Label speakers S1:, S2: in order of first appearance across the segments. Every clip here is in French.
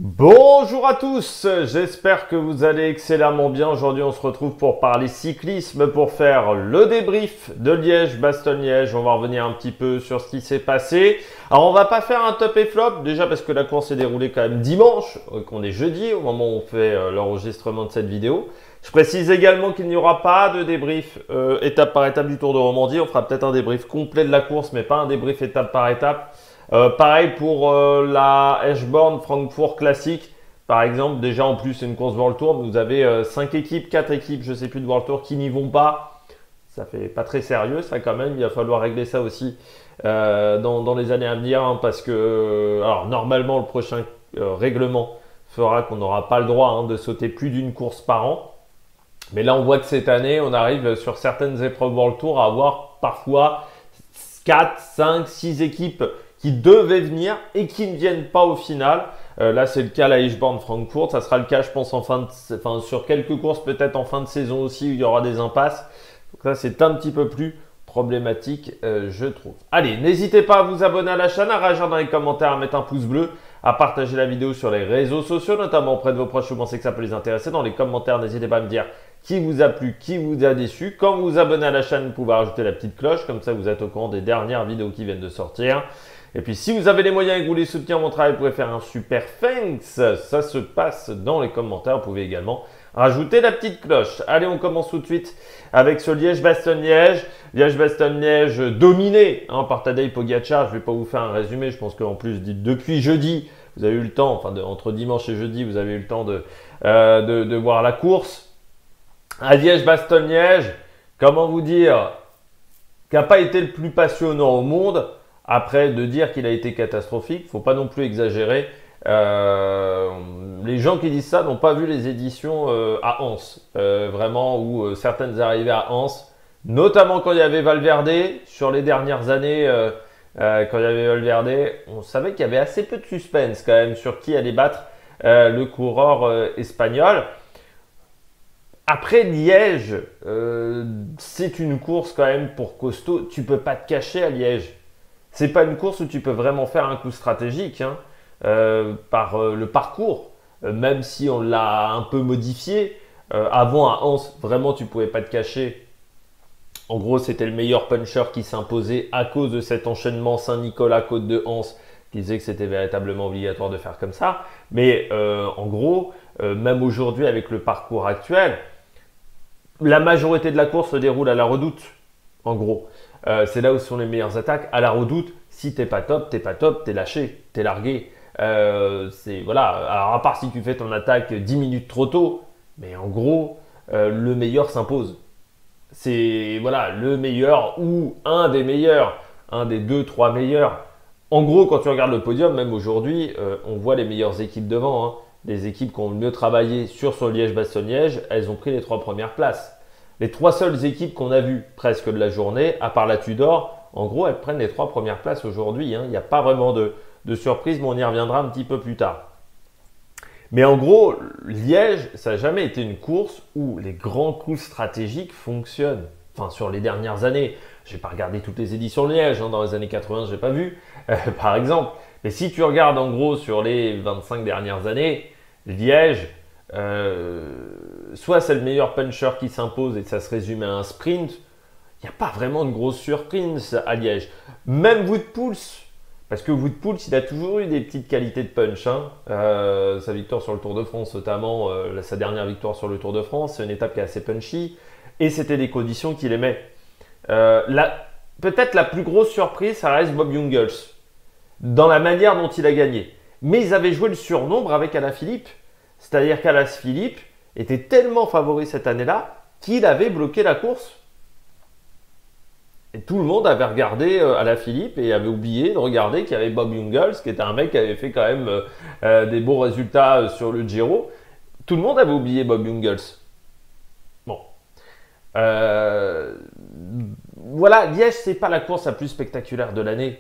S1: Bonjour à tous, j'espère que vous allez excellemment bien. Aujourd'hui, on se retrouve pour parler cyclisme, pour faire le débrief de Liège-Bastogne-Liège. On va revenir un petit peu sur ce qui s'est passé. Alors, on va pas faire un top et flop, déjà parce que la course s'est déroulée quand même dimanche, qu'on est jeudi au moment où on fait l'enregistrement de cette vidéo. Je précise également qu'il n'y aura pas de débrief étape par étape du Tour de Romandie. On fera peut-être un débrief complet de la course, mais pas un débrief étape par étape. Pareil pour la Eschborn-Francfort Classique. Par exemple, déjà en plus c'est une course World Tour, vous avez 5 équipes, 4 équipes, je sais plus de World Tour qui n'y vont pas. Ça fait pas très sérieux ça quand même, il va falloir régler ça aussi dans les années à venir hein, parce que alors normalement le prochain règlement fera qu'on n'aura pas le droit hein, de sauter plus d'une course par an. Mais là on voit que cette année on arrive sur certaines épreuves World Tour à avoir parfois 4, 5, 6 équipes qui devaient venir et qui ne viennent pas au final. Là, c'est le cas à la Eschborn-Francfort. Ça sera le cas, je pense, sur quelques courses, peut-être en fin de saison aussi, où il y aura des impasses. Donc ça, c'est un petit peu plus problématique, je trouve. Allez, n'hésitez pas à vous abonner à la chaîne, à réagir dans les commentaires, à mettre un pouce bleu, à partager la vidéo sur les réseaux sociaux, notamment auprès de vos proches, si vous pensez que ça peut les intéresser. Dans les commentaires, n'hésitez pas à me dire qui vous a plu, qui vous a déçu. Quand vous vous abonnez à la chaîne, vous pouvez rajouter la petite cloche, comme ça vous êtes au courant des dernières vidéos qui viennent de sortir. Et puis si vous avez les moyens et que vous voulez soutenir mon travail, vous pouvez faire un super thanks. Ça se passe dans les commentaires. Vous pouvez également rajouter la petite cloche. Allez, on commence tout de suite avec ce Liège-Bastogne-Liège. Liège-Bastogne-Liège dominé hein, par Tadej Pogačar. Je ne vais pas vous faire un résumé. Je pense qu'en plus, depuis jeudi, vous avez eu le temps, entre dimanche et jeudi, vous avez eu le temps de voir la course. À Liège-Bastogne-Liège, comment vous dire, qui n'a pas été le plus passionnant au monde. Après, de dire qu'il a été catastrophique, faut pas non plus exagérer. Les gens qui disent ça n'ont pas vu les éditions à Anse, vraiment, où certaines arrivaient à Anse, notamment quand il y avait Valverde. Sur les dernières années, quand il y avait Valverde, on savait qu'il y avait assez peu de suspense quand même sur qui allait battre le coureur espagnol. Après Liège, c'est une course quand même pour costaud. Tu peux pas te cacher à Liège. C'est pas une course où tu peux vraiment faire un coup stratégique hein, par le parcours, même si on l'a un peu modifié. Avant à Anse, vraiment tu pouvais pas te cacher. En gros, c'était le meilleur puncher qui s'imposait à cause de cet enchaînement Saint-Nicolas-Côte de Anse qui disait que c'était véritablement obligatoire de faire comme ça. Mais en gros, même aujourd'hui avec le parcours actuel, la majorité de la course se déroule à la Redoute, en gros. C'est là où sont les meilleures attaques. À la Redoute, si t'es pas top, t'es lâché, t'es largué. Voilà. Alors à part si tu fais ton attaque 10 minutes trop tôt, mais en gros, le meilleur s'impose. C'est voilà le meilleur ou un des meilleurs, un des deux, trois meilleurs. En gros, quand tu regardes le podium, même aujourd'hui, on voit les meilleures équipes devant. Hein. Les équipes qui ont le mieux travaillé sur Liège-Bastogne-Liège, elles ont pris les 3 premières places. Les 3 seules équipes qu'on a vues presque de la journée, à part la Tudor, en gros, elles prennent les 3 premières places aujourd'hui. Hein. Il n'y a pas vraiment de surprise, mais on y reviendra un petit peu plus tard. Mais en gros, Liège, ça n'a jamais été une course où les grands coups stratégiques fonctionnent. Enfin, sur les dernières années. Je n'ai pas regardé toutes les éditions de Liège. Hein. Dans les années 80, je n'ai pas vu, par exemple. Mais si tu regardes en gros sur les 25 dernières années, Liège, soit c'est le meilleur puncher qui s'impose et ça se résume à un sprint. Il n'y a pas vraiment de grosse surprise à Liège. Même Wout Poels, parce que Wout Poels, il a toujours eu des petites qualités de punch. Hein. Sa victoire sur le Tour de France, notamment sa dernière victoire sur le Tour de France, c'est une étape qui est assez punchy. Et c'était des conditions qu'il aimait. Peut-être la plus grosse surprise, ça reste Bob Jungels, dans la manière dont il a gagné. Mais ils avaient joué le surnombre avec Alaphilippe. C'est-à-dire qu'Alaphilippe était tellement favori cette année-là qu'il avait bloqué la course. Et tout le monde avait regardé Alaphilippe et avait oublié de regarder qu'il y avait Bob Jungels, qui était un mec qui avait fait quand même des bons résultats sur le Giro. Tout le monde avait oublié Bob Jungels. Bon. Voilà, Liège, c'est pas la course la plus spectaculaire de l'année.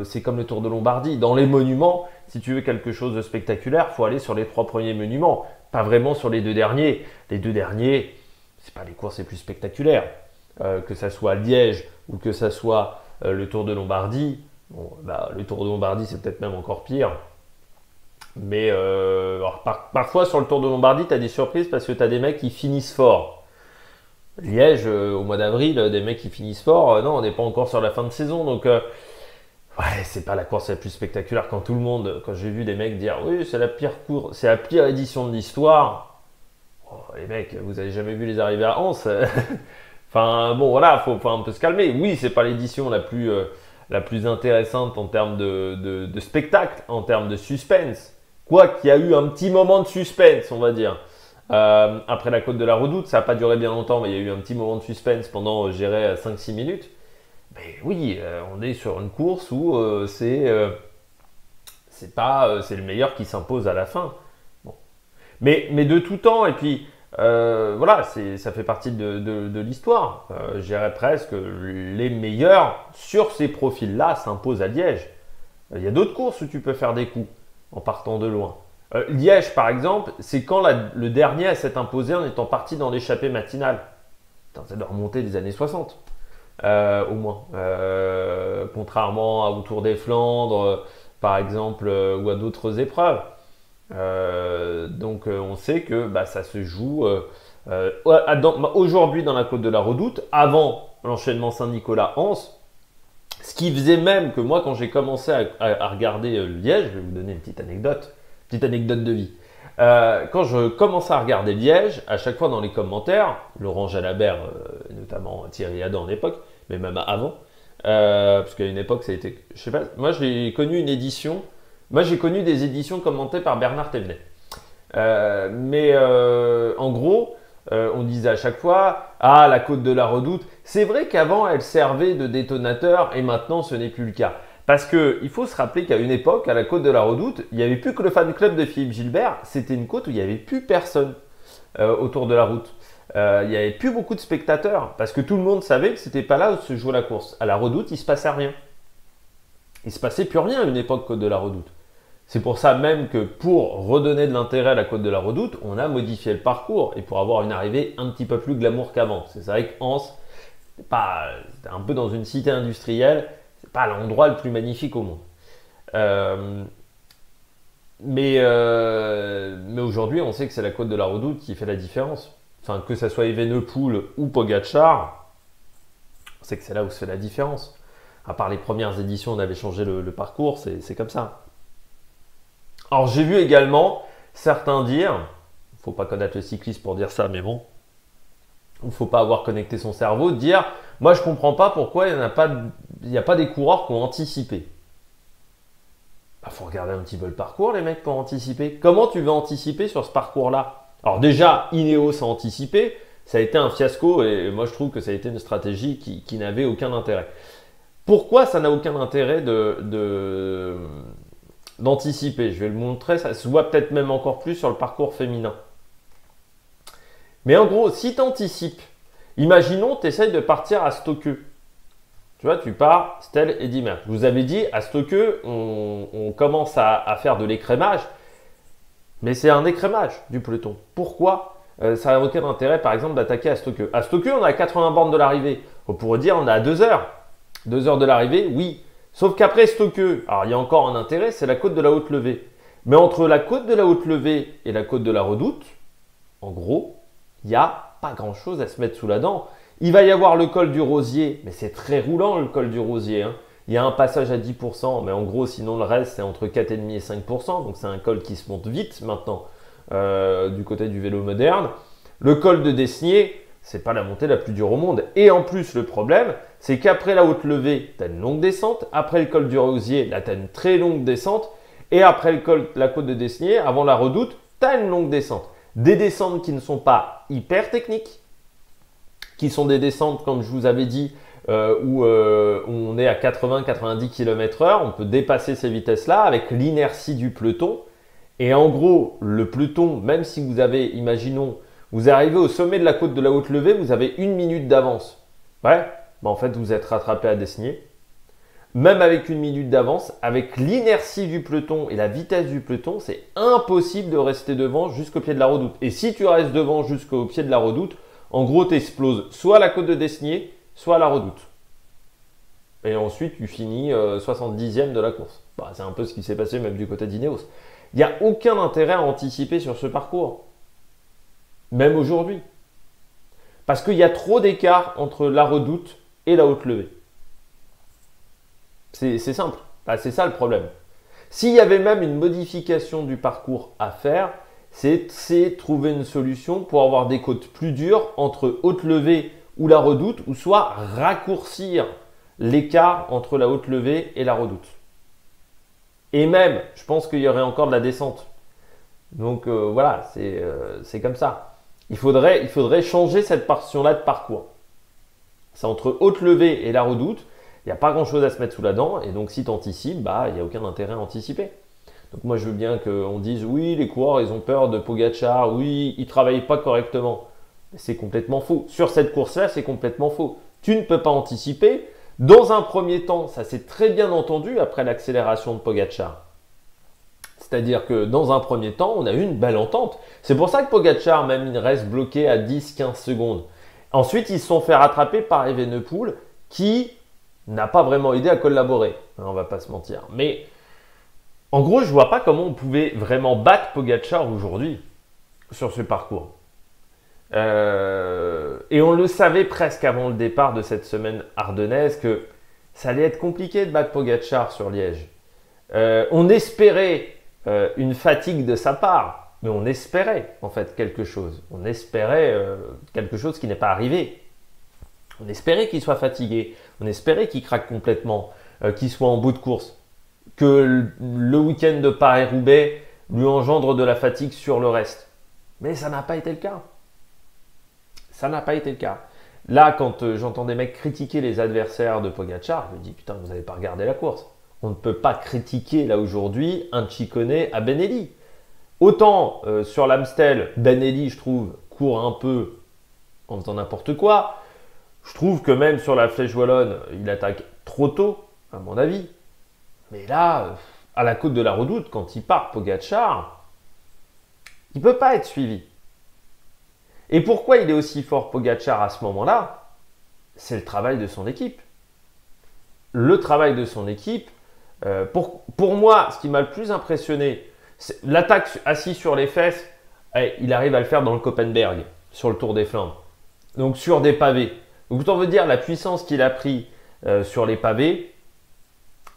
S1: C'est comme le Tour de Lombardie. Dans les monuments, si tu veux quelque chose de spectaculaire, il faut aller sur les 3 premiers monuments, pas vraiment sur les 2 derniers. Les 2 derniers, c'est pas les courses les plus spectaculaires. Que ça soit Liège ou que ça soit le Tour de Lombardie. Bon, le Tour de Lombardie, c'est peut-être même encore pire. Mais alors, parfois sur le Tour de Lombardie, tu as des surprises parce que tu as des mecs qui finissent fort. Liège, au mois d'avril, des mecs qui finissent fort, non, on n'est pas encore sur la fin de saison. Donc, ouais, c'est pas la course la plus spectaculaire quand j'ai vu des mecs dire oui, c'est la pire course, c'est la pire édition de l'histoire. Oh, les mecs, vous avez jamais vu les arrivées à Anse. Enfin, bon, voilà, faut un peu se calmer. Oui, c'est pas l'édition la plus intéressante en termes de spectacle, en termes de suspense. Quoi qu'il y a eu un petit moment de suspense, on va dire. Après la côte de la Redoute, ça n'a pas duré bien longtemps, mais il y a eu un petit moment de suspense pendant, je dirais, 5-6 minutes. Mais oui, on est sur une course où c'est le meilleur qui s'impose à la fin. Bon. Mais de tout temps, et puis voilà, ça fait partie de l'histoire. Je dirais presque les meilleurs sur ces profils-là s'imposent à Liège. Il y a d'autres courses où tu peux faire des coups en partant de loin. Liège, par exemple, c'est quand le dernier à s'être imposé en étant parti dans l'échappée matinale. Putain, ça doit remonter des années 60, au moins. Contrairement au Tour des Flandres, par exemple, ou à d'autres épreuves. Donc on sait que bah, ça se joue aujourd'hui dans la Côte de la Redoute, avant l'enchaînement Saint-Nicolas-Anse, ce qui faisait même que moi quand j'ai commencé à regarder Liège, je vais vous donner une petite anecdote de vie. Quand je commençais à regarder Liège, à chaque fois dans les commentaires, Laurent Jalabert, notamment Thierry Adam à l'époque, mais même avant, parce qu'à une époque ça a été, je sais pas, moi j'ai connu une édition. Moi, j'ai connu des éditions commentées par Bernard Thévenet. En gros, on disait à chaque fois « Ah, la Côte de la Redoute ». C'est vrai qu'avant, elle servait de détonateur et maintenant, ce n'est plus le cas. Parce qu'il faut se rappeler qu'à une époque, à la Côte de la Redoute, il n'y avait plus que le fan club de Philippe Gilbert. C'était une côte où il n'y avait plus personne autour de la route. Il n'y avait plus beaucoup de spectateurs parce que tout le monde savait que ce n'était pas là où se jouait la course. À la Redoute, il ne se passait rien. Il ne se passait plus rien à une époque Côte de la Redoute. C'est pour ça même que pour redonner de l'intérêt à la Côte de la Redoute, on a modifié le parcours et pour avoir une arrivée un petit peu plus glamour qu'avant. C'est vrai qu'Anse, c'est un peu dans une cité industrielle, c'est pas l'endroit le plus magnifique au monde. Mais aujourd'hui, on sait que c'est la Côte de la Redoute qui fait la différence. Enfin, que ça soit Evenepoel ou Pogacar, on sait que c'est là où se fait la différence. À part les premières éditions, on avait changé le parcours, c'est comme ça. Alors j'ai vu également certains dire, il ne faut pas connaître le cyclisme pour dire ça, mais bon, il ne faut pas avoir connecté son cerveau, dire « Moi je ne comprends pas pourquoi il n'y a pas des coureurs qui ont anticipé. » Il faut regarder un petit peu le parcours les mecs pour anticiper. Comment tu veux anticiper sur ce parcours-là? Alors déjà, Ineos a anticipé, ça a été un fiasco et moi je trouve que ça a été une stratégie qui n'avait aucun intérêt. Pourquoi ça n'a aucun intérêt d'anticiper? Je vais le montrer, ça se voit peut-être même encore plus sur le parcours féminin. Mais en gros, si tu anticipes, imaginons tu essayes de partir à Stoke. Tu vois, tu pars Stell et Dimmer. Je vous avais dit, à Stoke, on commence à faire de l'écrémage, mais c'est un écrémage du peloton. Pourquoi ça n'a aucun intérêt, par exemple, d'attaquer à Stoke? À Stoke, on a à 80 bornes de l'arrivée. On pourrait dire on est à 2 heures. 2 heures de l'arrivée, oui. Sauf qu'après Stoke, alors il y a encore un intérêt, c'est la côte de la Haute-Levée. Mais entre la côte de la Haute-Levée et la côte de la Redoute, en gros, il n'y a pas grand-chose à se mettre sous la dent. Il va y avoir le col du Rosier, mais c'est très roulant le col du Rosier. Hein. Il y a un passage à 10%, mais en gros, sinon le reste, c'est entre 4,5 et 5%. Donc c'est un col qui se monte vite maintenant du côté du vélo moderne. Le col de Desnier, c'est pas la montée la plus dure au monde. Et en plus, le problème, c'est qu'après la Haute-Levée, tu as une longue descente. Après le col du Rosier, là, tu as une très longue descente. Et après la côte de Desnier, avant la Redoute, tu as une longue descente. Des descentes qui ne sont pas hyper techniques, qui sont des descentes, comme je vous avais dit, où on est à 80-90 km/h. On peut dépasser ces vitesses-là avec l'inertie du peloton. Et en gros, le peloton, même si vous avez, imaginons, vous arrivez au sommet de la côte de la Haute-Levée, vous avez 1 minute d'avance. Ouais, bah en fait, vous êtes rattrapé à Desnier. Même avec 1 minute d'avance, avec l'inertie du peloton et la vitesse du peloton, c'est impossible de rester devant jusqu'au pied de la Redoute. Et si tu restes devant jusqu'au pied de la Redoute, en gros, tu exploses soit à la côte de Desnier, soit à la Redoute. Et ensuite, tu finis 70e de la course. Bah, c'est un peu ce qui s'est passé même du côté d'Ineos. Il n'y a aucun intérêt à anticiper sur ce parcours. Même aujourd'hui. Parce qu'il y a trop d'écart entre la Redoute et la haute levée. C'est simple. C'est ça le problème. S'il y avait même une modification du parcours à faire, c'est trouver une solution pour avoir des côtes plus dures entre haute levée ou la Redoute, ou soit raccourcir l'écart entre la haute levée et la Redoute. Et même, je pense qu'il y aurait encore de la descente. Donc voilà, c'est comme ça. Il faudrait changer cette portion-là de parcours. C'est entre haute levée et la Redoute. Il n'y a pas grand-chose à se mettre sous la dent. Et donc si tu anticipes, il n'y a aucun intérêt à anticiper. Donc moi je veux bien qu'on dise oui, les coureurs ils ont peur de Pogačar, oui, ils ne travaillent pas correctement. C'est complètement faux. Sur cette course-là, c'est complètement faux. Tu ne peux pas anticiper. Dans un premier temps, ça s'est très bien entendu après l'accélération de Pogačar. C'est-à-dire que dans un premier temps, on a eu une belle entente. C'est pour ça que Pogačar, même, il reste bloqué à 10-15 secondes. Ensuite, ils se sont fait rattraper par Evenepoel qui n'a pas vraiment aidé à collaborer. On va pas se mentir. Mais en gros, je ne vois pas comment on pouvait vraiment battre Pogačar aujourd'hui sur ce parcours. Et on le savait presque avant le départ de cette semaine ardennaise que ça allait être compliqué de battre Pogačar sur Liège. On espérait une fatigue de sa part, mais on espérait en fait quelque chose. On espérait quelque chose qui n'est pas arrivé. On espérait qu'il soit fatigué, on espérait qu'il craque complètement, qu'il soit en bout de course, que le week-end de Paris-Roubaix lui engendre de la fatigue sur le reste. Mais ça n'a pas été le cas. Ça n'a pas été le cas. Là, quand j'entends des mecs critiquer les adversaires de Pogačar, je me dis putain, vous n'avez pas regardé la course. On ne peut pas critiquer là aujourd'hui un Ciccone à Benelli. Autant sur l'Amstel, Benelli, je trouve, court un peu en faisant n'importe quoi. Je trouve que même sur la Flèche Wallonne, il attaque trop tôt, à mon avis. Mais là, à la côte de la Redoute, quand il part Pogačar, il ne peut pas être suivi. Et pourquoi il est aussi fort Pogačar à ce moment-là? C'est le travail de son équipe. Le travail de son équipe, pour moi, ce qui m'a le plus impressionné, c'est l'attaque assis sur les fesses. Il arrive à le faire dans le Koppenberg, sur le Tour des Flandres. Donc sur des pavés. Donc autant veut dire la puissance qu'il a pris sur les pavés,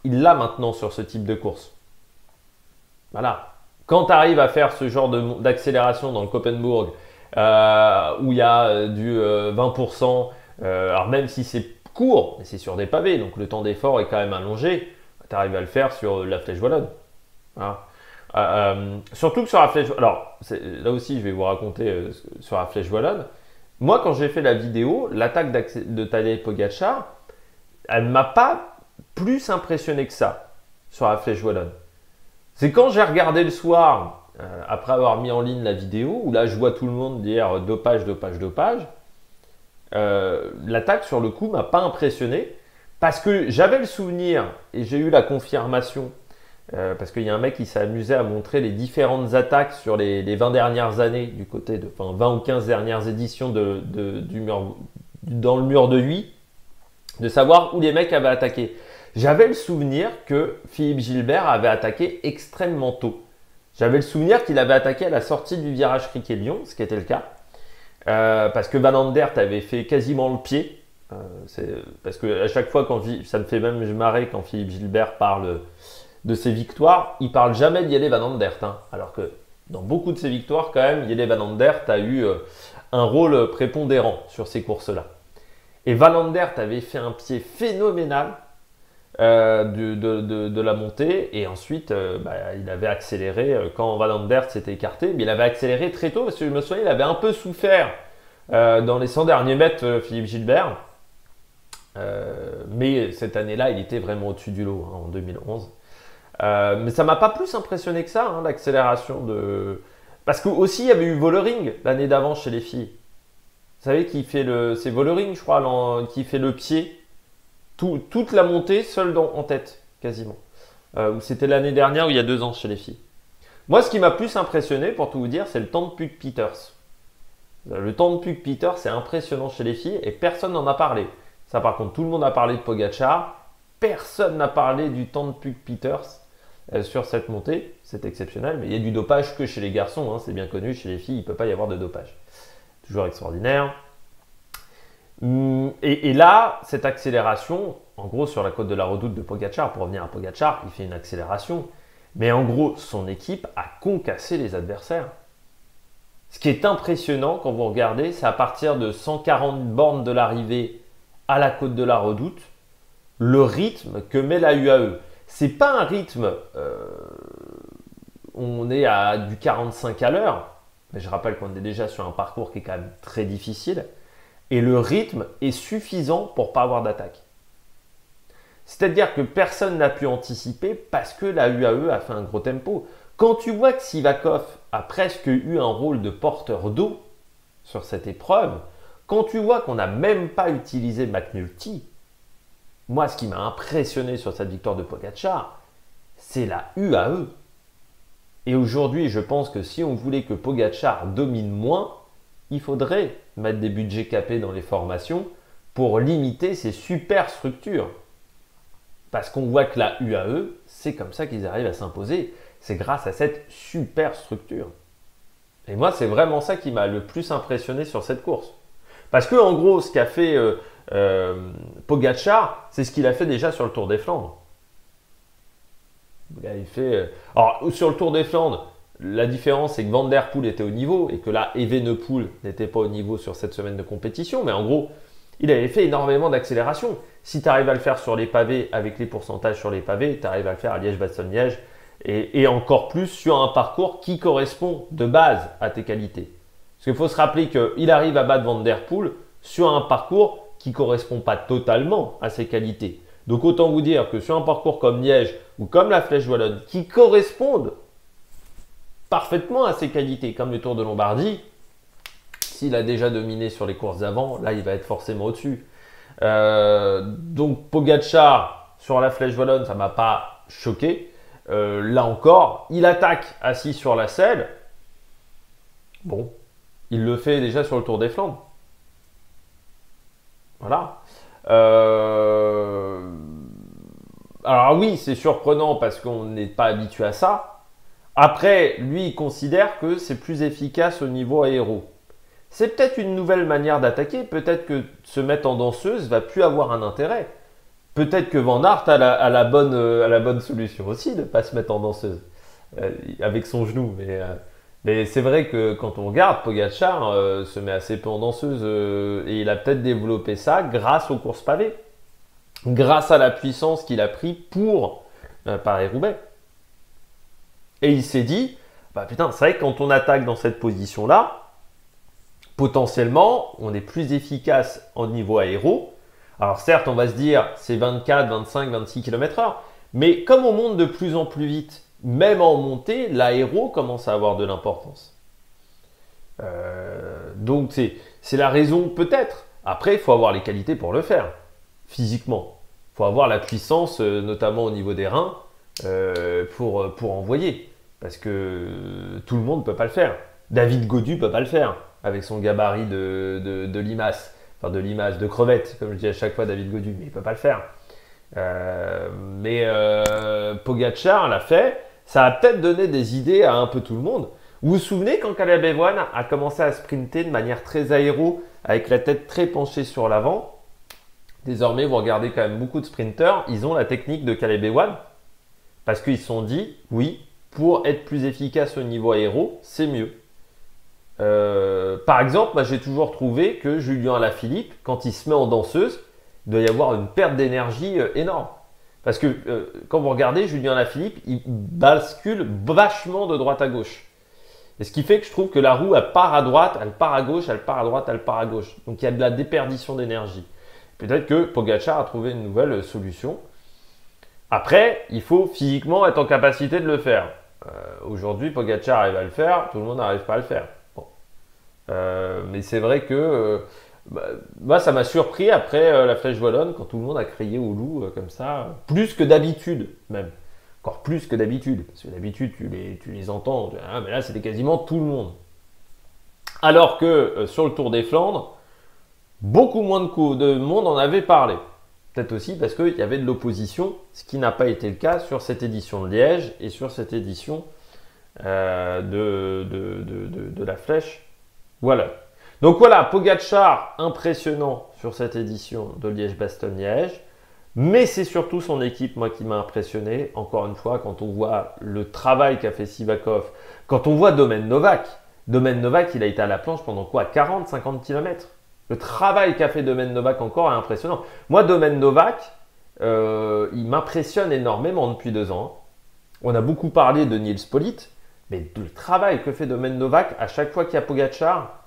S1: il l'a maintenant sur ce type de course. Voilà. Quand tu arrives à faire ce genre d'accélération dans le Koppenberg, où il y a du 20%, alors même si c'est court, mais c'est sur des pavés, donc le temps d'effort est quand même allongé, tu arrives à le faire sur la Flèche Wallonne. Voilà. Surtout que sur la Flèche Wallonne, alors là aussi je vais vous raconter sur la Flèche Wallonne, moi quand j'ai fait la vidéo, l'attaque de Tadej Pogačar, elle ne m'a pas plus impressionné que ça sur la Flèche Wallonne. C'est quand j'ai regardé le soir, après avoir mis en ligne la vidéo, où là je vois tout le monde dire dopage, dopage, dopage, l'attaque sur le coup m'a pas impressionné parce que j'avais le souvenir et j'ai eu la confirmation parce qu'il y a un mec qui s'est amusé à montrer les différentes attaques sur les 20 dernières années du côté de 20 ou 15 dernières éditions dans le mur de Huy, de savoir où les mecs avaient attaqué. J'avais le souvenir que Philippe Gilbert avait attaqué extrêmement tôt. J'avais le souvenir qu'il avait attaqué à la sortie du virage Criquet-Lyon, ce qui était le cas. Parce que Van Aert avait fait quasiment le pied. Parce que à chaque fois, ça me fait même marrer quand Philippe Gilbert parle de ses victoires, il parle jamais d'Jelle Van Aert. Alors que dans beaucoup de ses victoires, quand même, Jelle Van Aert a eu un rôle prépondérant sur ces courses-là. Et Van Aert avait fait un pied phénoménal de la montée et ensuite il avait accéléré quand Van Aert s'était écarté, mais il avait accéléré très tôt parce que je me souviens il avait un peu souffert dans les 100 derniers mètres Philippe Gilbert, mais cette année-là il était vraiment au-dessus du lot en 2011, mais ça m'a pas plus impressionné que ça l'accélération de... parce que aussi il y avait eu Vollering l'année d'avant chez les filles, vous savez c'est Vollering je crois qui fait le pied toute la montée seule en tête, quasiment. C'était l'année dernière ou il y a 2 ans chez les filles. Moi, ce qui m'a plus impressionné, pour tout vous dire, c'est le temps de Puck-Peters. Le temps de Puck-Peters, c'est impressionnant chez les filles et personne n'en a parlé. Ça, par contre, tout le monde a parlé de Pogačar. Personne n'a parlé du temps de Puck-Peters. sur cette montée. C'est exceptionnel, mais il y a du dopage que chez les garçons, hein, c'est bien connu. Chez les filles, il ne peut pas y avoir de dopage. Toujours extraordinaire. Et là, cette accélération, en gros, sur la côte de la Redoute de Pogačar, pour revenir à Pogačar, il fait une accélération. Mais en gros, son équipe a concassé les adversaires. Ce qui est impressionnant quand vous regardez, c'est à partir de 140 bornes de l'arrivée à la côte de la Redoute, le rythme que met la UAE. C'est pas un rythme, on est à du 45 à l'heure, mais je rappelle qu'on est déjà sur un parcours qui est quand même très difficile, et le rythme est suffisant pour pas avoir d'attaque. C'est-à-dire que personne n'a pu anticiper parce que la UAE a fait un gros tempo. Quand tu vois que Sivakov a presque eu un rôle de porteur d'eau sur cette épreuve, quand tu vois qu'on n'a même pas utilisé McNulty, moi ce qui m'a impressionné sur cette victoire de Pogačar, c'est la UAE. Et aujourd'hui, je pense que si on voulait que Pogačar domine moins, il faudrait mettre des budgets capés dans les formations pour limiter ces super structures. Parce qu'on voit que la UAE, c'est comme ça qu'ils arrivent à s'imposer. C'est grâce à cette super structure. Et moi, c'est vraiment ça qui m'a le plus impressionné sur cette course. Parce que en gros, ce qu'a fait Pogačar, c'est ce qu'il a fait déjà sur le Tour des Flandres. Il avait fait, alors, sur le Tour des Flandres, la différence, c'est que Van Der Poel était au niveau et que là, Evenepoel n'était pas au niveau sur cette semaine de compétition. Mais en gros, il avait fait énormément d'accélération. Si tu arrives à le faire sur les pavés, avec les pourcentages sur les pavés, tu arrives à le faire à Liège-Bastogne-Liège et encore plus sur un parcours qui correspond de base à tes qualités. Parce qu'il faut se rappeler qu'il arrive à battre Van Der Poel sur un parcours qui ne correspond pas totalement à ses qualités. Donc autant vous dire que sur un parcours comme Liège ou comme la Flèche Wallonne, qui correspondent parfaitement à ses qualités, comme le Tour de Lombardie, s'il a déjà dominé sur les courses avant, là il va être forcément au-dessus. Donc Pogačar sur la Flèche Wallonne, ça ne m'a pas choqué. Là encore, il attaque assis sur la selle. Bon, il le fait déjà sur le Tour des Flandres. Voilà. Alors oui, c'est surprenant parce qu'on n'est pas habitué à ça. Après, lui, il considère que c'est plus efficace au niveau aéro. C'est peut-être une nouvelle manière d'attaquer. Peut-être que se mettre en danseuse va plus avoir un intérêt. Peut-être que Van Aert a la bonne solution aussi de ne pas se mettre en danseuse avec son genou. Mais c'est vrai que quand on regarde, Pogačar se met assez peu en danseuse et il a peut-être développé ça grâce aux courses pavées, grâce à la puissance qu'il a pris pour Paris-Roubaix. Et il s'est dit, bah putain, c'est vrai que quand on attaque dans cette position-là, potentiellement, on est plus efficace au niveau aéro. Alors certes, on va se dire, c'est 24, 25, 26 km/h, mais comme on monte de plus en plus vite, même en montée, l'aéro commence à avoir de l'importance. Donc c'est la raison peut-être. Après, il faut avoir les qualités pour le faire, physiquement. Il faut avoir la puissance, notamment au niveau des reins, pour envoyer. Parce que tout le monde ne peut pas le faire. David Gaudu ne peut pas le faire, avec son gabarit de limace. Enfin, de limace, de crevette, comme je dis à chaque fois David Gaudu, mais il ne peut pas le faire. Pogačar l'a fait. Ça a peut-être donné des idées à un peu tout le monde. Vous vous souvenez quand Caleb Ewan a commencé à sprinter de manière très aéro, avec la tête très penchée sur l'avant? Désormais, vous regardez quand même beaucoup de sprinteurs, ils ont la technique de Caleb Ewan, parce qu'ils se sont dit, oui, pour être plus efficace au niveau aéro, c'est mieux. Par exemple, moi, j'ai toujours trouvé que Julien Alaphilippe, quand il se met en danseuse, il doit y avoir une perte d'énergie énorme. Parce que quand vous regardez Julien Alaphilippe, il bascule vachement de droite à gauche. Et ce qui fait que je trouve que la roue, elle part à droite, elle part à gauche, elle part à droite, elle part à gauche. Donc il y a de la déperdition d'énergie. Peut-être que Pogačar a trouvé une nouvelle solution. Après, il faut physiquement être en capacité de le faire. Aujourd'hui, Pogačar arrive à le faire, tout le monde n'arrive pas à le faire. Bon. Mais c'est vrai que moi, ça m'a surpris après la Flèche Wallonne, quand tout le monde a crié au loup comme ça, plus que d'habitude même. Encore plus que d'habitude, parce que d'habitude, tu les entends, mais là, c'était quasiment tout le monde. Alors que sur le Tour des Flandres, beaucoup moins de monde en avait parlé. peut-être aussi parce qu'il y avait de l'opposition, ce qui n'a pas été le cas sur cette édition de Liège et sur cette édition de la Flèche. Voilà. Donc voilà, Pogačar impressionnant sur cette édition de Liège-Bastogne-Liège. Mais c'est surtout son équipe, moi, qui m'a impressionné. Encore une fois, quand on voit le travail qu'a fait Sivakov, quand on voit Domen Novak. Domen Novak, il a été à la planche pendant quoi? 40-50 km. Le travail qu'a fait Domen Novak encore est impressionnant. Moi, Domen Novak, il m'impressionne énormément depuis 2 ans. On a beaucoup parlé de Nils Politt, mais le travail que fait Domen Novak à chaque fois qu'il y a Pogačar,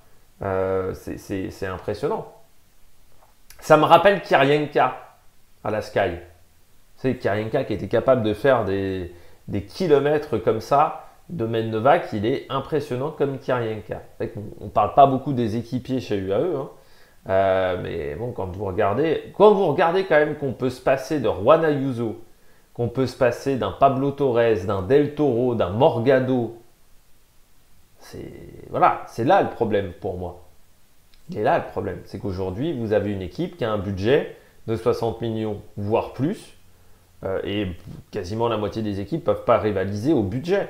S1: c'est impressionnant. Ça me rappelle Kirienka à la Sky. C'est Kirienka qui était capable de faire des kilomètres comme ça. Domen Novak, il est impressionnant comme Kirienka. On ne parle pas beaucoup des équipiers chez UAE, hein. Mais bon, quand vous regardez quand même qu'on peut se passer de Juan Ayuso, qu'on peut se passer d'un Pablo Torres, d'un Del Toro, d'un Morgado, voilà, c'est là le problème pour moi. Il est là le problème, c'est qu'aujourd'hui, vous avez une équipe qui a un budget de 60 millions, voire plus, et quasiment la moitié des équipes ne peuvent pas rivaliser au budget.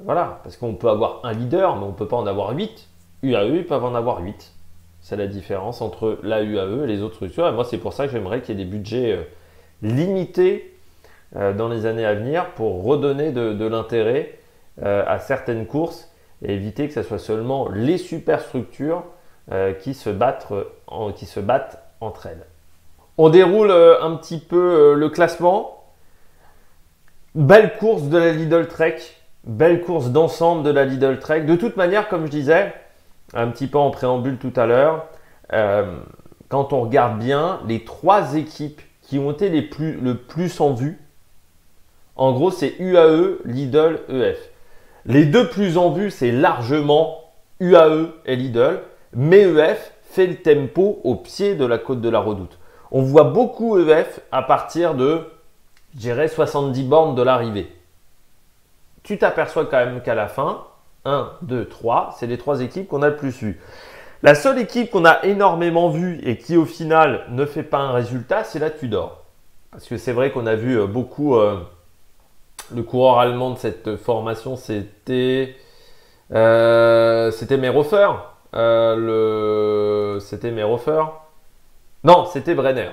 S1: Voilà, parce qu'on peut avoir un leader, mais on ne peut pas en avoir 8. UAE, ils peuvent en avoir 8. C'est la différence entre la UAE et les autres structures. Et moi, c'est pour ça que j'aimerais qu'il y ait des budgets limités dans les années à venir pour redonner de l'intérêt à certaines courses et éviter que ce soit seulement les superstructures qui se battent entre elles. On déroule un petit peu le classement. Belle course de la Lidl Trek. Belle course d'ensemble de la Lidl Trek. De toute manière, comme je disais, un petit peu en préambule tout à l'heure, quand on regarde bien, les 3 équipes qui ont été le plus en vue, en gros, c'est UAE, Lidl, EF. Les 2 plus en vue, c'est largement UAE et Lidl, mais EF fait le tempo au pied de la côte de la Redoute. On voit beaucoup EF à partir de, je dirais, 70 bornes de l'arrivée. Tu t'aperçois quand même qu'à la fin, 1, 2, 3, c'est les 3 équipes qu'on a le plus vues. La seule équipe qu'on a énormément vue et qui au final ne fait pas un résultat, c'est la Tudor. Parce que c'est vrai qu'on a vu beaucoup le coureur allemand de cette formation, c'était Mayhofer. C'était Mayhofer. Non, c'était Brenner.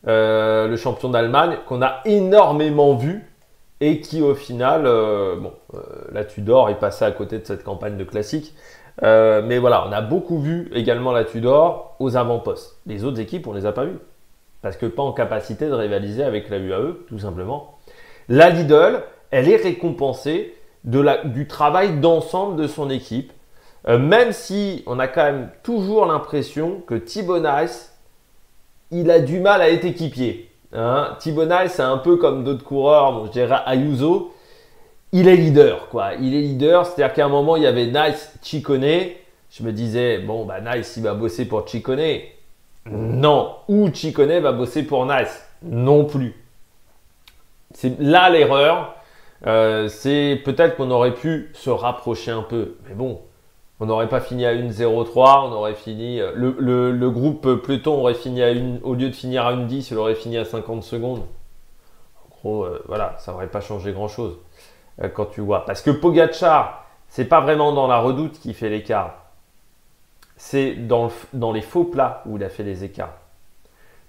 S1: Le champion d'Allemagne qu'on a énormément vu. Et qui au final, la Tudor est passée à côté de cette campagne de classique. Mais voilà, on a beaucoup vu également la Tudor aux avant-postes. Les autres équipes, on ne les a pas vues. Parce que pas en capacité de rivaliser avec la UAE, tout simplement. La Lidl, elle est récompensée du travail d'ensemble de son équipe. Même si on a quand même toujours l'impression que Thibaut Nice, il a du mal à être équipier. Hein, Thibaut Nice, c'est un peu comme d'autres coureurs, bon, je dirais Ayuso, il est leader, quoi. Il est leader, c'est-à-dire qu'à un moment, il y avait Nice, Ciccone. Je me disais, bon, bah Nice, il va bosser pour Ciccone. Non. Ou Ciccone va bosser pour Nice. Non plus. C'est là l'erreur. C'est peut-être qu'on aurait pu se rapprocher un peu. Mais bon, on n'aurait pas fini à 1,03, on aurait fini. Le groupe peloton aurait fini à 1, au lieu de finir à 1,10, il aurait fini à 50 secondes. En gros, voilà, ça n'aurait pas changé grand-chose quand tu vois. Parce que Pogačar, c'est pas vraiment dans la Redoute qui fait l'écart. C'est dans les faux plats où il a fait les écarts.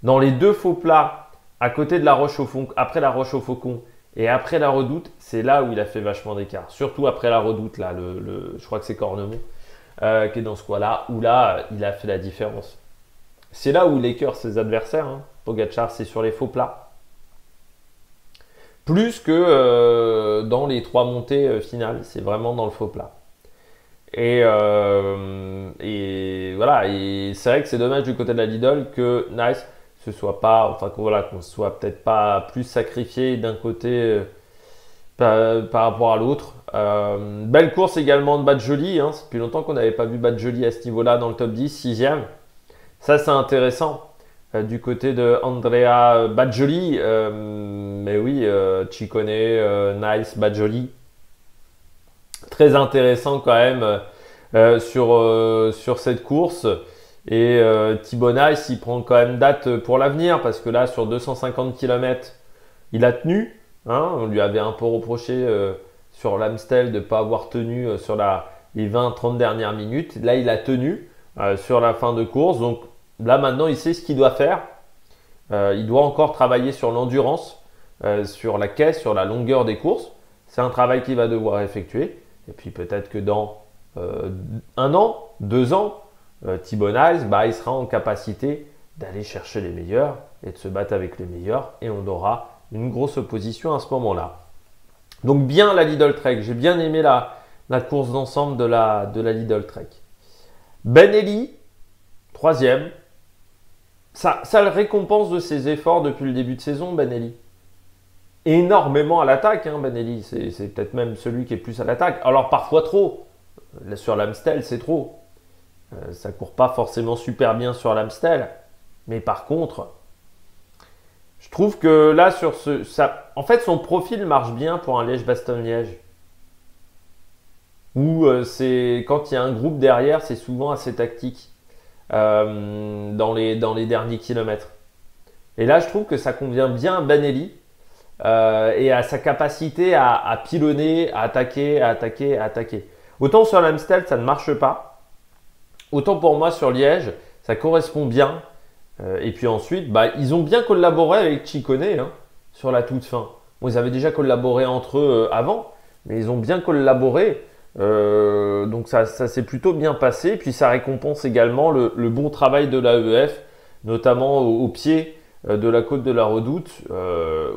S1: Dans les 2 faux plats, à côté de la Roche au Faucon, après la Roche au Faucon et après la Redoute, c'est là où il a fait vachement d'écart. Surtout après la Redoute, là, je crois que c'est Cornemont. Qui est dans ce coin-là, où là, il a fait la différence. C'est là où il écœure ses adversaires. Hein. Pogačar, c'est sur les faux plats. Plus que dans les 3 montées finales. C'est vraiment dans le faux plat. Et voilà. Et c'est vrai que c'est dommage du côté de la Lidl que Nice se soit pas, enfin qu'on soit peut-être pas plus sacrifié d'un côté par rapport à l'autre. Belle course également de Badjoli, hein. C'est depuis longtemps qu'on n'avait pas vu Badjoli à ce niveau-là dans le top 10, 6e. Ça, c'est intéressant du côté de Andrea Badjoli. Mais oui, Ciccone, Nice, Badjoli. Très intéressant quand même sur cette course. Et Thibau Nice, il prend quand même date pour l'avenir parce que là, sur 250 km, il a tenu. Hein, on lui avait un peu reproché sur l'Amstel de ne pas avoir tenu sur les 20-30 dernières minutes. Là, il a tenu sur la fin de course. Donc là, maintenant, il sait ce qu'il doit faire. Il doit encore travailler sur l'endurance, sur la caisse, sur la longueur des courses. C'est un travail qu'il va devoir effectuer. Et puis peut-être que dans 1 an, 2 ans, Thibau Nice, il sera en capacité d'aller chercher les meilleurs et de se battre avec les meilleurs. Et on aura une grosse opposition à ce moment-là. Donc bien la Lidl Trek. J'ai bien aimé la course d'ensemble de la Lidl Trek. Benelli, 3e. Ça le récompense de ses efforts depuis le début de saison, Benelli. Énormément à l'attaque, hein, Benelli. C'est peut-être même celui qui est plus à l'attaque. Alors parfois trop. Sur l'Amstel, c'est trop. Ça court pas forcément super bien sur l'Amstel. Mais par contre, je trouve que là, en fait, son profil marche bien pour un Liège-Bastogne-Liège. Où quand il y a un groupe derrière, c'est souvent assez tactique dans les derniers kilomètres. Et là, je trouve que ça convient bien à Benelli et à sa capacité à pilonner, à attaquer. Autant sur l'Amstel, ça ne marche pas. Autant pour moi, sur Liège, ça correspond bien. Et puis ensuite, ils ont bien collaboré avec Ciccone sur la toute fin. Bon, ils avaient déjà collaboré entre eux avant, mais ils ont bien collaboré. Donc ça s'est plutôt bien passé. Puis ça récompense également le bon travail de l'AEF, notamment au pied de la côte de la Redoute,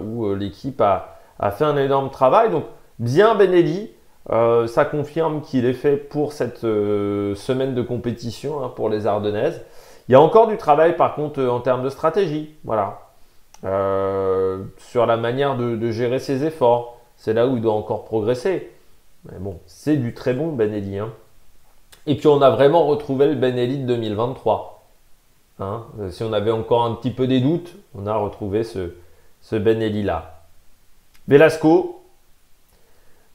S1: où l'équipe a fait un énorme travail. Donc bien Benelli, ça confirme qu'il est fait pour cette semaine de compétition pour les Ardennaises. Il y a encore du travail par contre en termes de stratégie, voilà. Sur la manière de gérer ses efforts. C'est là où il doit encore progresser. Mais bon, c'est du très bon Benelli. Et puis on a vraiment retrouvé le Benelli de 2023. Si on avait encore un petit peu des doutes, on a retrouvé ce Benelli là. Velasco.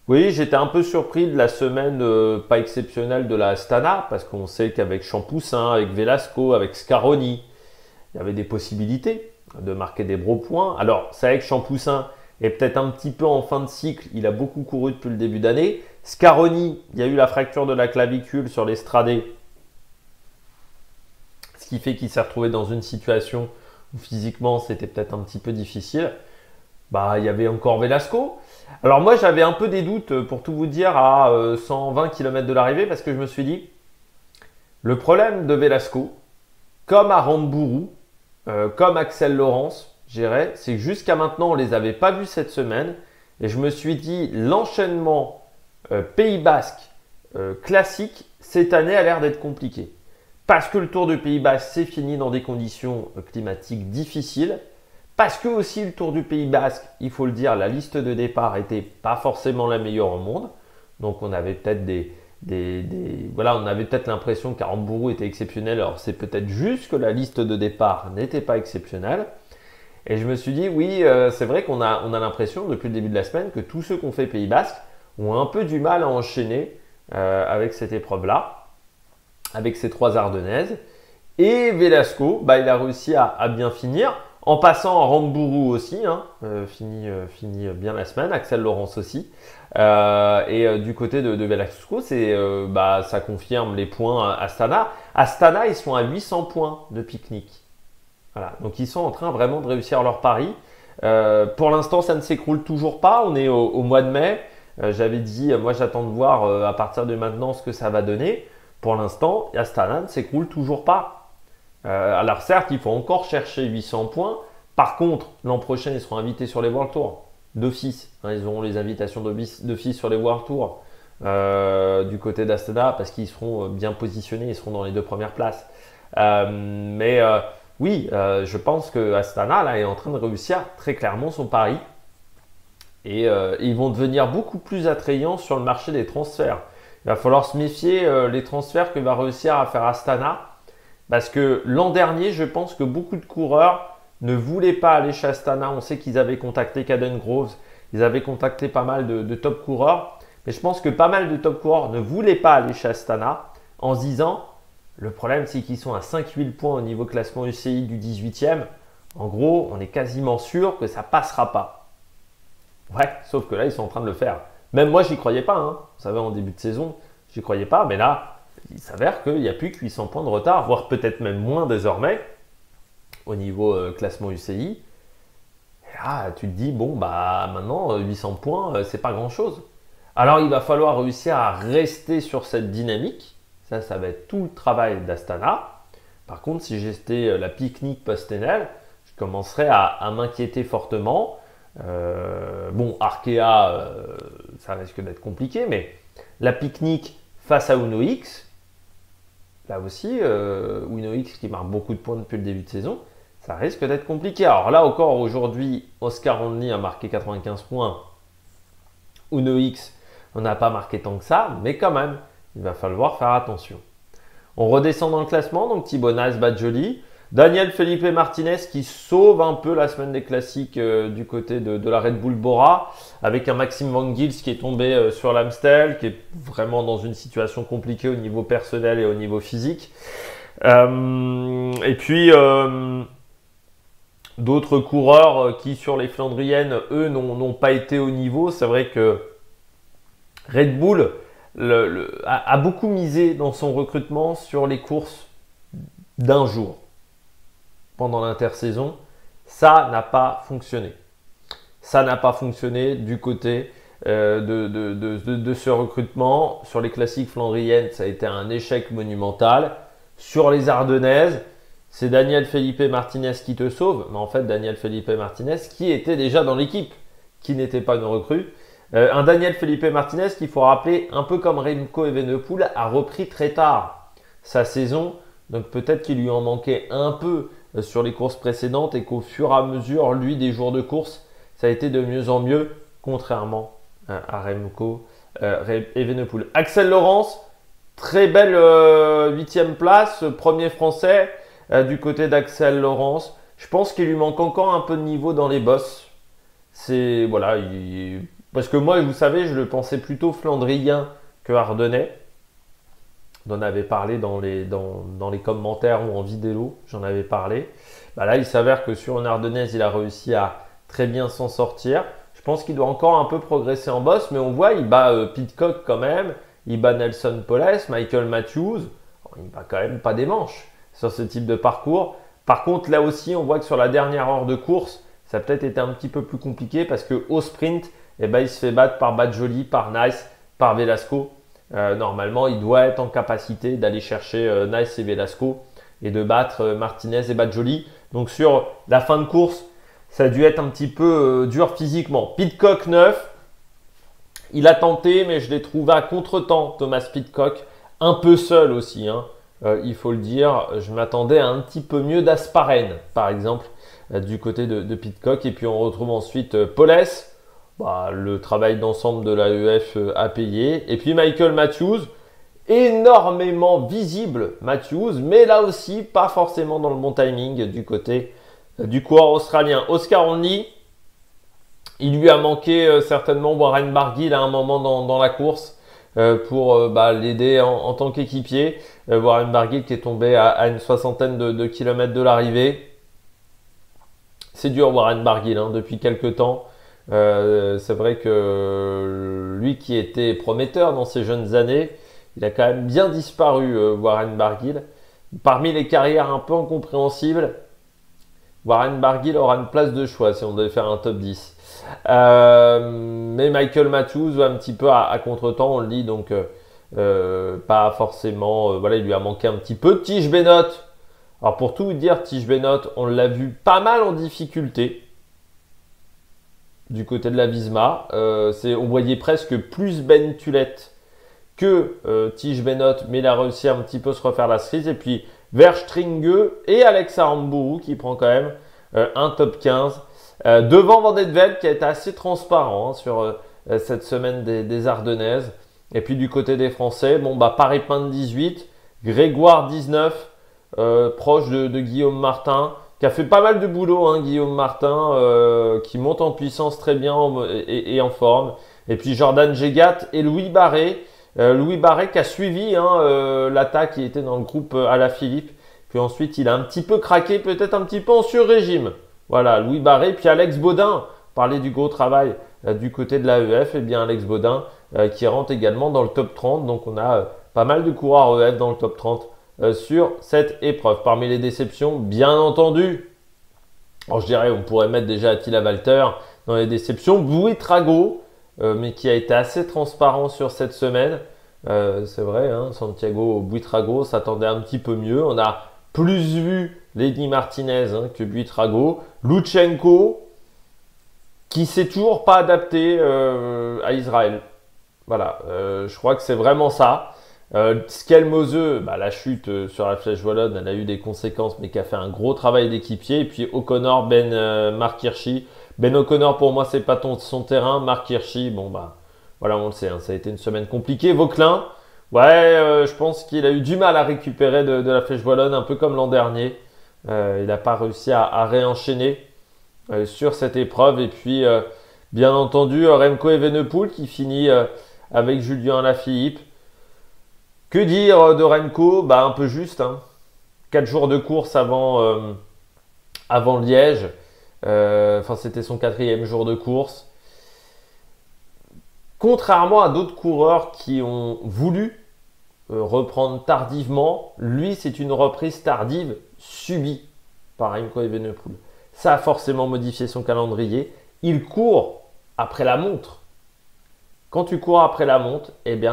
S1: Oui, j'étais un peu surpris de la semaine pas exceptionnelle de la Astana, parce qu'on sait qu'avec Champoussin, avec Velasco, avec Scaroni, il y avait des possibilités de marquer des gros points. Alors, c'est vrai que Champoussin est peut-être un petit peu en fin de cycle, il a beaucoup couru depuis le début d'année. Scaroni, il y a eu la fracture de la clavicule sur l'Estradé, ce qui fait qu'il s'est retrouvé dans une situation où physiquement c'était peut-être un petit peu difficile. Il y avait encore Velasco. Alors moi j'avais un peu des doutes pour tout vous dire à 120 km de l'arrivée parce que je me suis dit le problème de Velasco, comme à Rambourou, comme Axel Laurence, c'est que jusqu'à maintenant on ne les avait pas vus cette semaine et je me suis dit l'enchaînement Pays Basque classique cette année a l'air d'être compliqué parce que le Tour du Pays Basque s'est fini dans des conditions climatiques difficiles. Parce que aussi le Tour du Pays Basque, il faut le dire, la liste de départ n'était pas forcément la meilleure au monde. Donc on avait peut-être on avait peut-être l'impression qu'Aramburu était exceptionnel. Alors c'est peut-être juste que la liste de départ n'était pas exceptionnelle. Et je me suis dit, oui, c'est vrai qu'on a l'impression depuis le début de la semaine que tous ceux qui ont fait Pays Basque ont un peu du mal à enchaîner avec cette épreuve-là, avec ces 3 Ardennaises. Et Velasco, il a réussi à bien finir. En passant à Rambourou aussi, fini bien la semaine, Axel Laurence aussi. Et du côté de Velasco, ça confirme les points Astana. Astana, ils sont à 800 points de pique-nique. Voilà, donc ils sont en train vraiment de réussir leur pari. Pour l'instant, ça ne s'écroule toujours pas. On est au mois de mai. J'avais dit, moi j'attends de voir à partir de maintenant ce que ça va donner. Pour l'instant, Astana ne s'écroule toujours pas. Alors certes, il faut encore chercher 800 points. Par contre, l'an prochain, ils seront invités sur les World Tour d'office. Ils auront les invitations d'office sur les World Tour du côté d'Astana parce qu'ils seront bien positionnés, ils seront dans les 2 premières places. Oui, je pense que Astana là, est en train de réussir très clairement son pari. Et ils vont devenir beaucoup plus attrayants sur le marché des transferts. Il va falloir se méfier les transferts que va réussir à faire Astana. Parce que l'an dernier, je pense que beaucoup de coureurs ne voulaient pas aller chez Astana. On sait qu'ils avaient contacté Caden Groves, ils avaient contacté pas mal de top coureurs. Mais je pense que pas mal de top coureurs ne voulaient pas aller chez Astana en se disant Le problème, c'est qu'ils sont à 5-8 points au niveau classement UCI du 18e. En gros, on est quasiment sûr que ça passera pas. Ouais, sauf que là, ils sont en train de le faire. Même moi, j'y croyais pas. Hein. Vous savez, en début de saison, j'y croyais pas. Mais là, il s'avère qu'il n'y a plus que 800 points de retard, voire peut-être même moins désormais, au niveau classement UCI. Et là, tu te dis, bon, bah maintenant, 800 points, c'est pas grand-chose. Alors, il va falloir réussir à rester sur cette dynamique. Ça va être tout le travail d'Astana. Par contre, si j'étais la pique-nique post-Enel, je commencerais à m'inquiéter fortement. Bon, Arkea, ça risque d'être compliqué, mais la pique-nique face à Uno X, là aussi, Uno X qui marque beaucoup de points depuis le début de saison, ça risque d'être compliqué. Alors là encore, aujourd'hui, Oscar Only a marqué 95 points. Uno X, on n'a pas marqué tant que ça, mais quand même, il va falloir faire attention. On redescend dans le classement, donc Thibaut Nice, Badjoli. Daniel Felipe Martinez qui sauve un peu la semaine des classiques du côté de la Red Bull Bora, avec un Maxime Van Gils qui est tombé sur l'Amstel, qui est vraiment dans une situation compliquée au niveau personnel et au niveau physique. Et puis d'autres coureurs qui sur les Flandriennes, eux, n'ont pas été au niveau. C'est vrai que Red Bull a beaucoup misé dans son recrutement sur les courses d'un jour pendant l'intersaison. Ça n'a pas fonctionné. Ça n'a pas fonctionné du côté de ce recrutement. Sur les classiques flandriennes, ça a été un échec monumental. Sur les Ardennaises, c'est Daniel Felipe Martinez qui te sauve. Mais en fait, Daniel Felipe Martinez qui était déjà dans l'équipe, qui n'était pas une recrue. Un Daniel Felipe Martinez qu'il faut rappeler, un peu comme Remco Evenepoel, a repris très tard sa saison. Donc peut-être qu'il lui en manquait un peu sur les courses précédentes et qu'au fur et à mesure, lui, des jours de course, ça a été de mieux en mieux, contrairement à Remco Evenepoel. Axel Laurence, très belle 8e place, premier français du côté d'Axel Laurence. Je pense qu'il lui manque encore un peu de niveau dans les bosses. C'est voilà, parce que moi, vous savez, je le pensais plutôt flandrien que ardennais. On en avait parlé dans les commentaires ou en vidéo, j'en avais parlé. Bah là, il s'avère que sur une ardennaise, il a réussi à très bien s'en sortir. Je pense qu'il doit encore un peu progresser en bosse, mais on voit, il bat Pidcock quand même, il bat Nelson Poles, Michael Matthews. Il bat quand même pas des manches sur ce type de parcours. Par contre, là aussi, on voit que sur la dernière heure de course, ça a peut-être été un petit peu plus compliqué parce qu'au sprint, eh ben, il se fait battre par Badjoli, par Nice, par Velasco. Normalement, il doit être en capacité d'aller chercher Nice et Velasco et de battre Martinez et Badjoli. Donc sur la fin de course, ça a dû être un petit peu dur physiquement. Pidcock 9, il a tenté, mais je l'ai trouvé à contre-temps, Thomas Pidcock, un peu seul aussi, hein. Il faut le dire. Je m'attendais à un petit peu mieux d'Asparen, par exemple, du côté de Pidcock. Et puis on retrouve ensuite Poles. Bah, le travail d'ensemble de l'AEF a payé. Et puis Michael Matthews, énormément visible Matthews, mais là aussi pas forcément dans le bon timing du côté du coureur australien. Oscar Only, il lui a manqué certainement Warren Barguil à un moment dans la course pour l'aider en tant qu'équipier. Warren Barguil qui est tombé à une soixantaine de kilomètres de l'arrivée. C'est dur Warren Barguil hein, depuis quelques temps. C'est vrai que lui qui était prometteur dans ses jeunes années, il a quand même bien disparu, Warren Barguil. Parmi les carrières un peu incompréhensibles, Warren Barguil aura une place de choix si on devait faire un top 10. Mais Michael Matthews, un petit peu à contre-temps, on le dit, donc pas forcément. Voilà, il lui a manqué un petit peu. Tige Bennett. Alors pour tout vous dire, Tige Bennett, on l'a vu pas mal en difficulté du côté de la Visma. On voyait presque plus Ben Tulette que Tige Bennett, mais il a réussi à un petit peu se refaire la cerise. Et puis Verstringue et Alex Aramburu qui prend quand même un top 15. Devant Van Den Velde qui a été assez transparent hein, sur cette semaine des Ardennaises. Et puis du côté des Français, Paris-Pinte 18, Grégoire 19, proche de Guillaume Martin, qui a fait pas mal de boulot, hein, Guillaume Martin, qui monte en puissance très bien et en forme. Et puis Jordan Gégat et Louis Barré, Louis Barret qui a suivi l'attaque qui était dans le groupe Alaphilippe. Puis ensuite, il a un petit peu craqué, peut-être un petit peu en sur-régime. Voilà, Louis Barret. Puis Alex Baudin, parler du gros travail du côté de l'AEF. Eh bien, Alex Baudin qui rentre également dans le top 30. Donc, on a pas mal de coureurs EF dans le top 30 sur cette épreuve. Parmi les déceptions, bien entendu, alors je dirais, on pourrait mettre déjà Attila Walter dans les déceptions. Buitrago, mais qui a été assez transparent sur cette semaine. C'est vrai, Santiago Buitrago s'attendait un petit peu mieux. On a plus vu Lenny Martinez que Buitrago. Lutsenko, qui s'est toujours pas adapté à Israël. Voilà, je crois que c'est vraiment ça. Skelmose, la chute sur la Flèche Wallonne, elle a eu des conséquences, mais qui a fait un gros travail d'équipier. Et puis O'Connor, Mark Hirschi. Ben O'Connor, pour moi, c'est pas son terrain. Mark Hirschi, voilà, on le sait, ça a été une semaine compliquée. Vauquelin, je pense qu'il a eu du mal à récupérer de la Flèche Wallonne, un peu comme l'an dernier. Il n'a pas réussi à réenchaîner sur cette épreuve. Et puis, bien entendu, Remco Evenepoel qui finit avec Julien Alaphilippe. Que dire de Remco? Un peu juste. 4 jours de course avant Liège. C'était son 4e jour de course. Contrairement à d'autres coureurs qui ont voulu reprendre tardivement, lui, c'est une reprise tardive subie par Remco Evenepoel. Ça a forcément modifié son calendrier. Il court après la montre. Quand tu cours après la montre,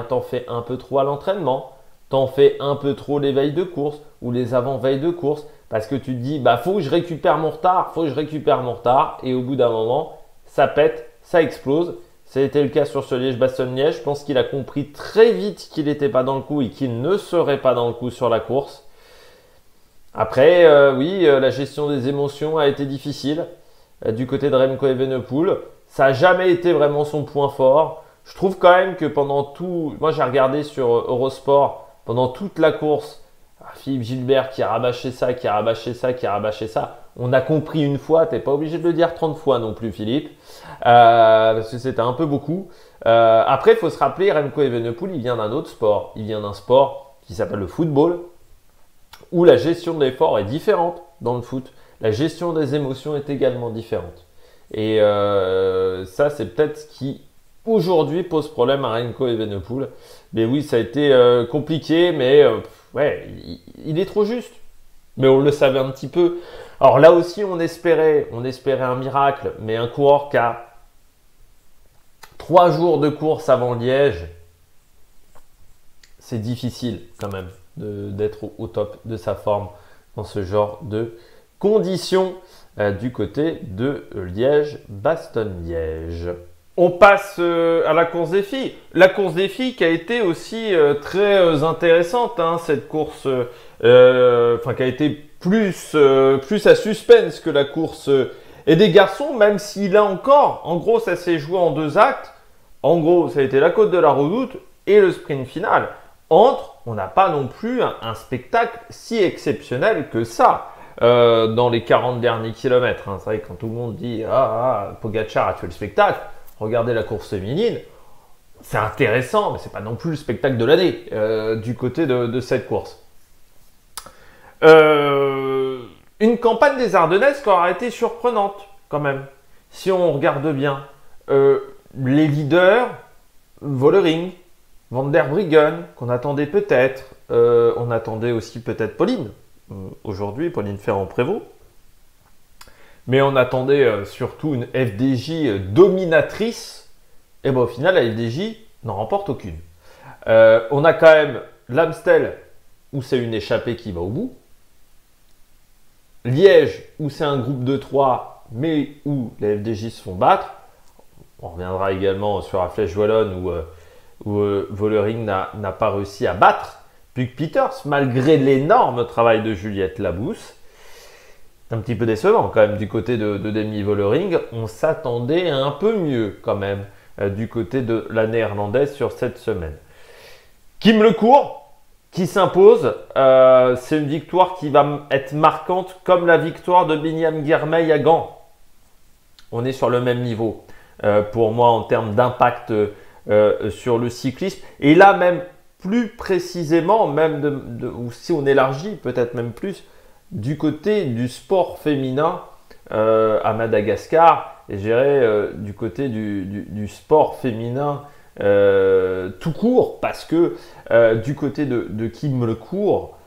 S1: t'en fais un peu trop à l'entraînement, t'en fais un peu trop les veilles de course ou les avant-veilles de course parce que tu te dis, faut que je récupère mon retard, et au bout d'un moment, ça pète, ça explose. Ça a été le cas sur ce Liège-Bastogne-Liège. Je pense qu'il a compris très vite qu'il n'était pas dans le coup et qu'il ne serait pas dans le coup sur la course. Après, la gestion des émotions a été difficile du côté de Remco Evenepoel. Ça n'a jamais été vraiment son point fort. Je trouve quand même que pendant tout... Moi, j'ai regardé sur Eurosport, pendant toute la course, Philippe Gilbert qui a rabâché ça. On a compris une fois, tu n'es pas obligé de le dire 30 fois non plus, Philippe, parce que c'était un peu beaucoup. Après, il faut se rappeler, Remco Evenepoel, il vient d'un autre sport. Il vient d'un sport qui s'appelle le football, où la gestion de l'effort est différente dans le foot. La gestion des émotions est également différente. Et ça, c'est peut-être ce qui... aujourd'hui pose problème à Remco Evenepoel. Mais oui, ça a été compliqué, mais il est trop juste. Mais on le savait un petit peu. Alors là aussi, on espérait un miracle, mais un coureur qui a 3 jours de course avant Liège, c'est difficile quand même d'être au top de sa forme dans ce genre de conditions du côté de Liège-Bastogne-Liège. On passe à la course des filles. La course des filles qui a été aussi très intéressante, cette course qui a été plus à suspense que la course et des garçons, même si là encore, en gros, ça s'est joué en 2 actes. En gros, ça a été la Côte de la Redoute et le sprint final. On n'a pas non plus un spectacle si exceptionnel que ça dans les 40 derniers kilomètres. C'est vrai que quand tout le monde dit Pogacar a tué le spectacle, regardez la course féminine, c'est intéressant, mais c'est pas non plus le spectacle de l'année du côté de cette course. Une campagne des Ardennaises qui aura été surprenante quand même. Si on regarde bien, les leaders, Vollering, Van der Breggen, qu'on attendait peut-être, on attendait aussi peut-être Pauline, aujourd'hui Pauline Ferrand-Prévot. Mais on attendait surtout une FDJ dominatrice. Et au final, la FDJ n'en remporte aucune. On a quand même l'Amstel, où c'est une échappée qui va au bout. Liège, où c'est un groupe de 3, mais où les FDJ se font battre. On reviendra également sur la Flèche Wallonne, où Vollering n'a pas réussi à battre Puck Peters, malgré l'énorme travail de Juliette Labousse. Un petit peu décevant quand même du côté de Demi Vollering. On s'attendait un peu mieux quand même du côté de la néerlandaise sur cette semaine. Kim Lecourt qui s'impose. C'est une victoire qui va être marquante comme la victoire de Binyam Girmay à Gand. On est sur le même niveau pour moi en termes d'impact sur le cyclisme. Et là, même plus précisément, même ou si on élargit peut-être même plus, du côté du sport féminin à Madagascar, et je dirais du côté du sport féminin tout court, parce que du côté de Kim Lecourt,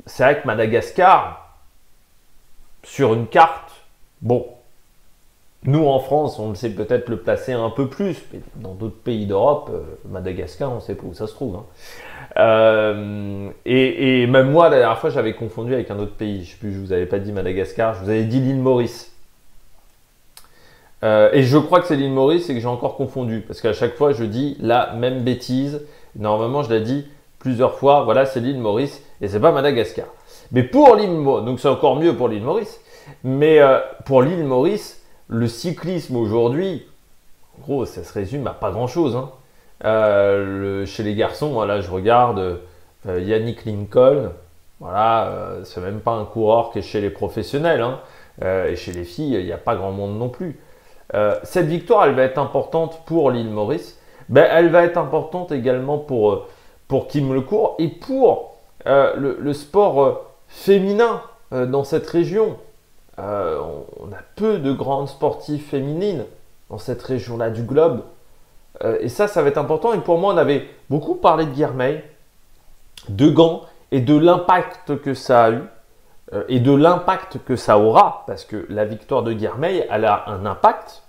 S1: c'est vrai que Madagascar, sur une carte, bon, nous en France, on sait peut-être le placer un peu plus, mais dans d'autres pays d'Europe, Madagascar, on ne sait pas où ça se trouve. Hein. Et même moi, la dernière fois, j'avais confondu avec un autre pays. Je sais plus, je vous avais pas dit Madagascar, je vous avais dit l'île Maurice. Et je crois que c'est l'île Maurice et que j'ai encore confondu, parce qu'à chaque fois, je dis la même bêtise. Normalement, je l'ai dit plusieurs fois. Voilà, c'est l'île Maurice et c'est pas Madagascar. Mais pour l'île Maurice, donc c'est encore mieux pour l'île Maurice. Mais pour l'île Maurice, le cyclisme aujourd'hui, en gros, ça se résume à pas grand-chose. Hein. Chez les garçons, voilà, je regarde Yannick Lincoln. Voilà, c'est même pas un coureur qui est chez les professionnels. Hein. Et chez les filles, il n'y a pas grand monde non plus. Cette victoire, elle va être importante pour l'île Maurice. Ben, elle va être importante également pour Kim Lecourt et pour le sport féminin dans cette région. On a peu de grandes sportives féminines dans cette région-là du globe. Et ça va être important. Et pour moi, on avait beaucoup parlé de Girmay, de Gand et de l'impact que ça a eu et de l'impact que ça aura. Parce que la victoire de Girmay, elle a un impact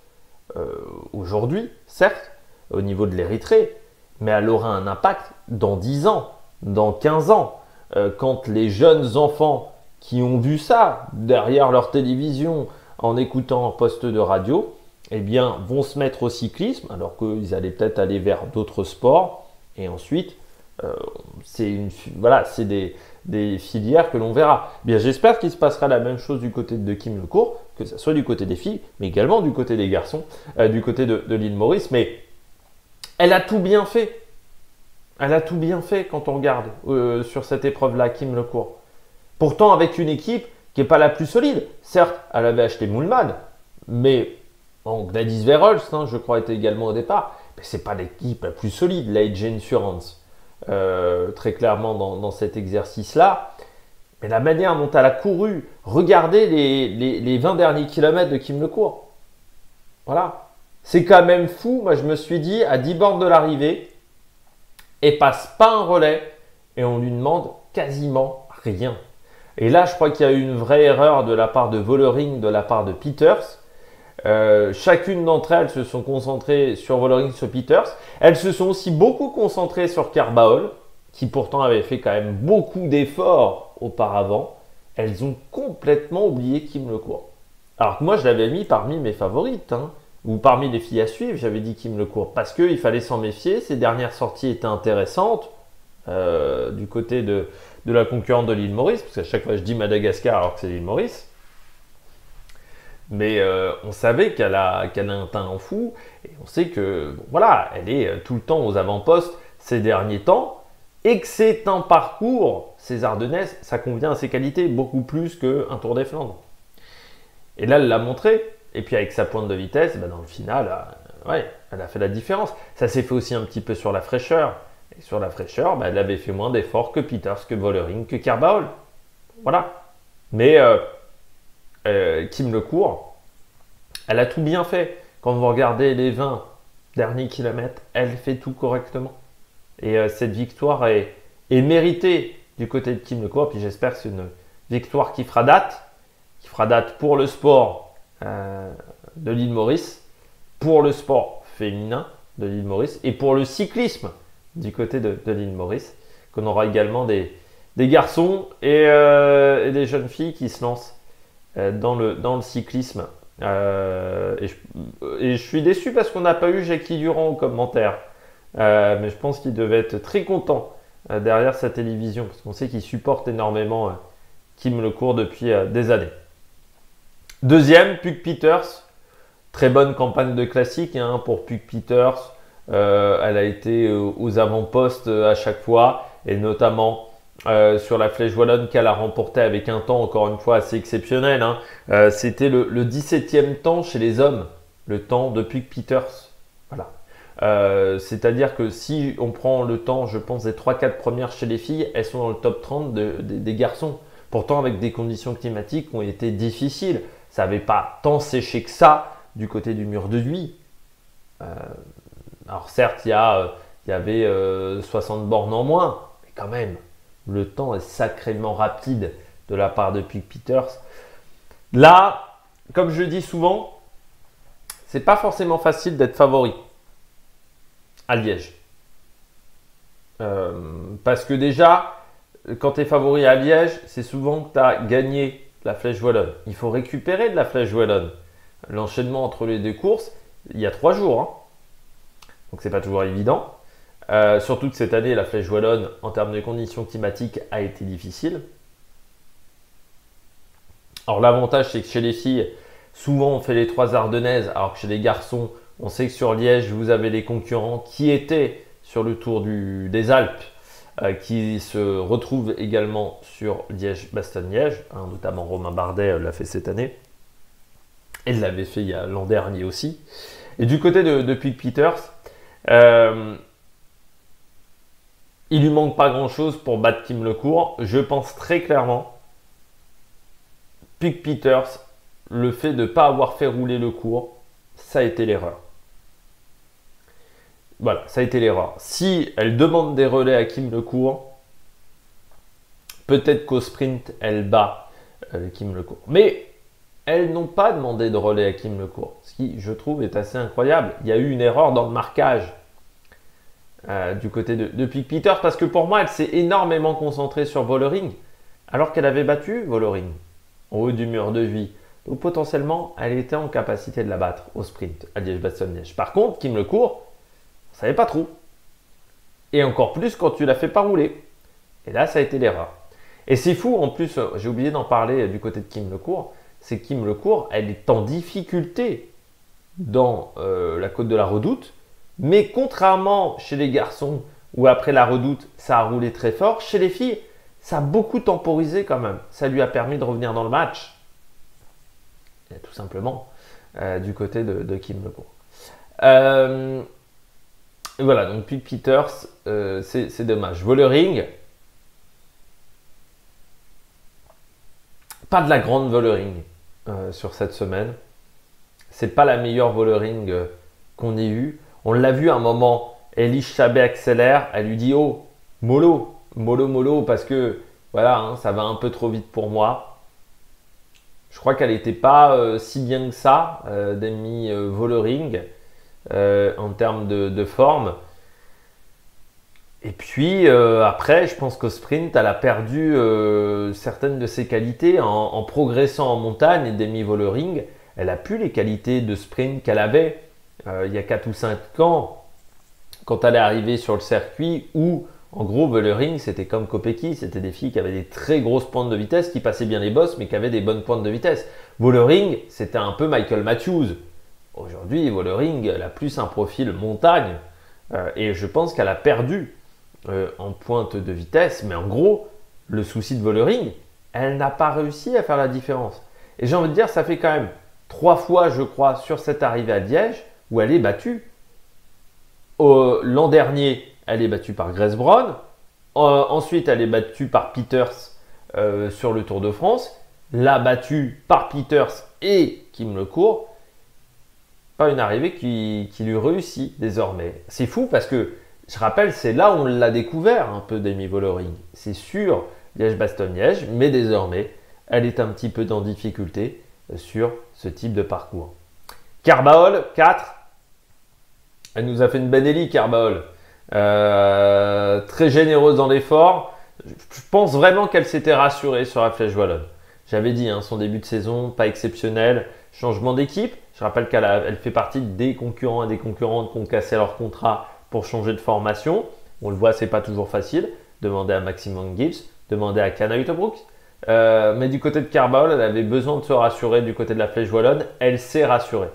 S1: aujourd'hui, certes, au niveau de l'Érythrée, mais elle aura un impact dans 10 ans, dans 15 ans, quand les jeunes enfants qui ont vu ça derrière leur télévision en écoutant un poste de radio, eh bien, vont se mettre au cyclisme, alors qu'ils allaient peut-être aller vers d'autres sports. Et ensuite, c'est des filières que l'on verra. Bien, j'espère qu'il se passera la même chose du côté de Kim Lecourt, que ce soit du côté des filles, mais également du côté des garçons, du côté de l'île Maurice. Mais elle a tout bien fait. Elle a tout bien fait quand on regarde sur cette épreuve-là, Kim Lecourt. Pourtant, avec une équipe qui n'est pas la plus solide. Certes, elle avait acheté Moolman, mais Gladys Verholst, je crois, était également au départ. Mais ce n'est pas l'équipe la plus solide, l'Age Insurance, très clairement dans cet exercice-là. Mais la manière dont elle a couru, regardez les 20 derniers kilomètres de Kim Lecourt. Voilà. C'est quand même fou. Moi, je me suis dit, à 10 bornes de l'arrivée, elle passe pas un relais et on lui demande quasiment rien. Et là, je crois qu'il y a eu une vraie erreur de la part de Vollering, de la part de Peters. Chacune d'entre elles se sont concentrées sur Vollering, sur Peters. Elles se sont aussi beaucoup concentrées sur Carbaol, qui pourtant avait fait quand même beaucoup d'efforts auparavant. Elles ont complètement oublié Kim Lecourt. Alors que moi, je l'avais mis parmi mes favorites, ou parmi les filles à suivre, j'avais dit Kim Lecourt, parce qu'il fallait s'en méfier. Ses dernières sorties étaient intéressantes du côté de la concurrente de l'île Maurice, parce qu'à chaque fois je dis Madagascar alors que c'est l'île Maurice. Mais on savait qu'elle a un talent fou, et on sait que voilà, elle est tout le temps aux avant-postes ces derniers temps, et que c'est un parcours, ces Ardennaises, ça convient à ses qualités beaucoup plus qu'un Tour des Flandres. Et là, elle l'a montré, et puis avec sa pointe de vitesse, dans le final, elle a fait la différence. Ça s'est fait aussi un petit peu sur la fraîcheur. Et sur la fraîcheur, elle avait fait moins d'efforts que Peters, que Vollering, que Carbaol. Voilà. Mais Kim Lecourt, elle a tout bien fait. Quand vous regardez les 20 derniers kilomètres, elle fait tout correctement. Et cette victoire est méritée du côté de Kim Lecourt. Puis j'espère que c'est une victoire qui fera date pour le sport de l'île Maurice, pour le sport féminin de l'île Maurice et pour le cyclisme du côté de l'île Maurice, qu'on aura également des garçons et des jeunes filles qui se lancent dans le cyclisme. Et je suis déçu parce qu'on n'a pas eu Jackie Durand au commentaire. Mais je pense qu'il devait être très content derrière sa télévision, parce qu'on sait qu'il supporte énormément Kim Lecourt depuis des années. Deuxième, Puk Peters. Très bonne campagne de classique pour Puk Peters. Elle a été aux avant-postes à chaque fois, et notamment sur la Flèche Wallonne qu'elle a remporté avec un temps encore une fois assez exceptionnel. C'était le 17e temps chez les hommes, le temps de Puk Peters. Voilà. C'est-à-dire que si on prend le temps, je pense, des 3-4 premières chez les filles, elles sont dans le top 30 des garçons. Pourtant, avec des conditions climatiques qui ont été difficiles. Ça n'avait pas tant séché que ça du côté du mur de Huy. Alors certes, il y avait 60 bornes en moins, mais quand même, le temps est sacrément rapide de la part de Pete Peters. Là, comme je le dis souvent, c'est pas forcément facile d'être favori à Liège. Parce que déjà, quand tu es favori à Liège, c'est souvent que tu as gagné la Flèche Wallonne. Il faut récupérer de la Flèche Wallonne. L'enchaînement entre les deux courses, il y a 3 jours. Hein. Donc c'est pas toujours évident. Surtout que cette année, la Flèche Wallonne, en termes de conditions climatiques, a été difficile. Alors l'avantage, c'est que chez les filles, souvent on fait les 3 Ardennaises, alors que chez les garçons, on sait que sur Liège, vous avez les concurrents qui étaient sur le Tour des Alpes, qui se retrouvent également sur Liège-Bastogne-Liège, hein, notamment Romain Bardet l'a fait cette année. Et l'avait fait l'an dernier aussi. Et du côté de Pete Peters, il lui manque pas grand-chose pour battre Kim Lecourt. Je pense très clairement, Pete Peters, le fait de ne pas avoir fait rouler Lecourt, ça a été l'erreur. Voilà, ça a été l'erreur. Si elle demande des relais à Kim Lecourt, peut-être qu'au sprint, elle bat Kim Lecourt. Mais elles n'ont pas demandé de relais à Kim Lecourt, ce qui, je trouve, est assez incroyable. Il y a eu une erreur dans le marquage du côté de Pete Peters, parce que pour moi, elle s'est énormément concentrée sur Vollering, alors qu'elle avait battu Vollering en haut du mur de Huy. Donc potentiellement, elle était en capacité de la battre au sprint à Liège-Bastogne-Liège. Par contre, Kim Lecourt, on ne savait pas trop. Et encore plus quand tu ne la fais pas rouler. Et là, ça a été l'erreur. Et c'est fou, en plus, j'ai oublié d'en parler du côté de Kim Lecourt, c'est que Kim Lecourt, elle est en difficulté dans la côte de la Redoute, mais contrairement chez les garçons, où après la Redoute, ça a roulé très fort, chez les filles, ça a beaucoup temporisé quand même. Ça lui a permis de revenir dans le match. Et tout simplement, du côté de Kim Lecourt. Voilà, donc Pete Peters, c'est dommage. Vollering, pas de la grande Vollering sur cette semaine. C'est pas la meilleure Vollering qu'on ait eue. On l'a vu à un moment, Elie Chabet accélère, elle lui dit « Oh, mollo, mollo, parce que voilà, hein, ça va un peu trop vite pour moi. » Je crois qu'elle n'était pas si bien que ça, Demi Vollering, en termes de forme. Et puis après, je pense qu'au sprint, elle a perdu certaines de ses qualités en progressant en montagne. Et Demi Vollering, elle a plus les qualités de sprint qu'elle avait il y a 4 ou 5 ans, quand elle est arrivée sur le circuit, où en gros Vollering, c'était comme Kopecky, c'était des filles qui avaient des très grosses pointes de vitesse, qui passaient bien les bosses, mais qui avaient des bonnes pointes de vitesse. Vollering, c'était un peu Michael Matthews. Aujourd'hui, Vollering, elle a plus un profil montagne, et je pense qu'elle a perdu en pointe de vitesse, mais en gros, le souci de Vollering, elle n'a pas réussi à faire la différence. Et j'ai envie de dire, ça fait quand même 3 fois, je crois, sur cette arrivée à Liège, où elle est battue. L'an dernier, elle est battue par Grace Brown. Ensuite, elle est battue par Peters sur le Tour de France. Là, battue par Peters et Kim Lecourt. Pas une arrivée qui lui réussit désormais. C'est fou parce que, je rappelle, c'est là où on l'a découvert un peu Demi Vollering. C'est sûr, Liège-Bastogne-Liège, mais désormais, elle est un petit peu en difficulté sur ce type de parcours. Carbaol, 4. Elle nous a fait une Benelli, Carbaol. Très généreuse dans l'effort. Je pense vraiment qu'elle s'était rassurée sur la Flèche Wallonne. J'avais dit, hein, son début de saison, pas exceptionnel. Changement d'équipe. Je rappelle qu'elle fait partie des concurrents et des concurrentes qui ont cassé leur contrat pour changer de formation. On le voit, c'est pas toujours facile. Demandez à Maximum Gibbs, demandez à Kana Utebrooks. Mais du côté de Carbaol, elle avait besoin de se rassurer du côté de la Flèche Wallonne. Elle s'est rassurée.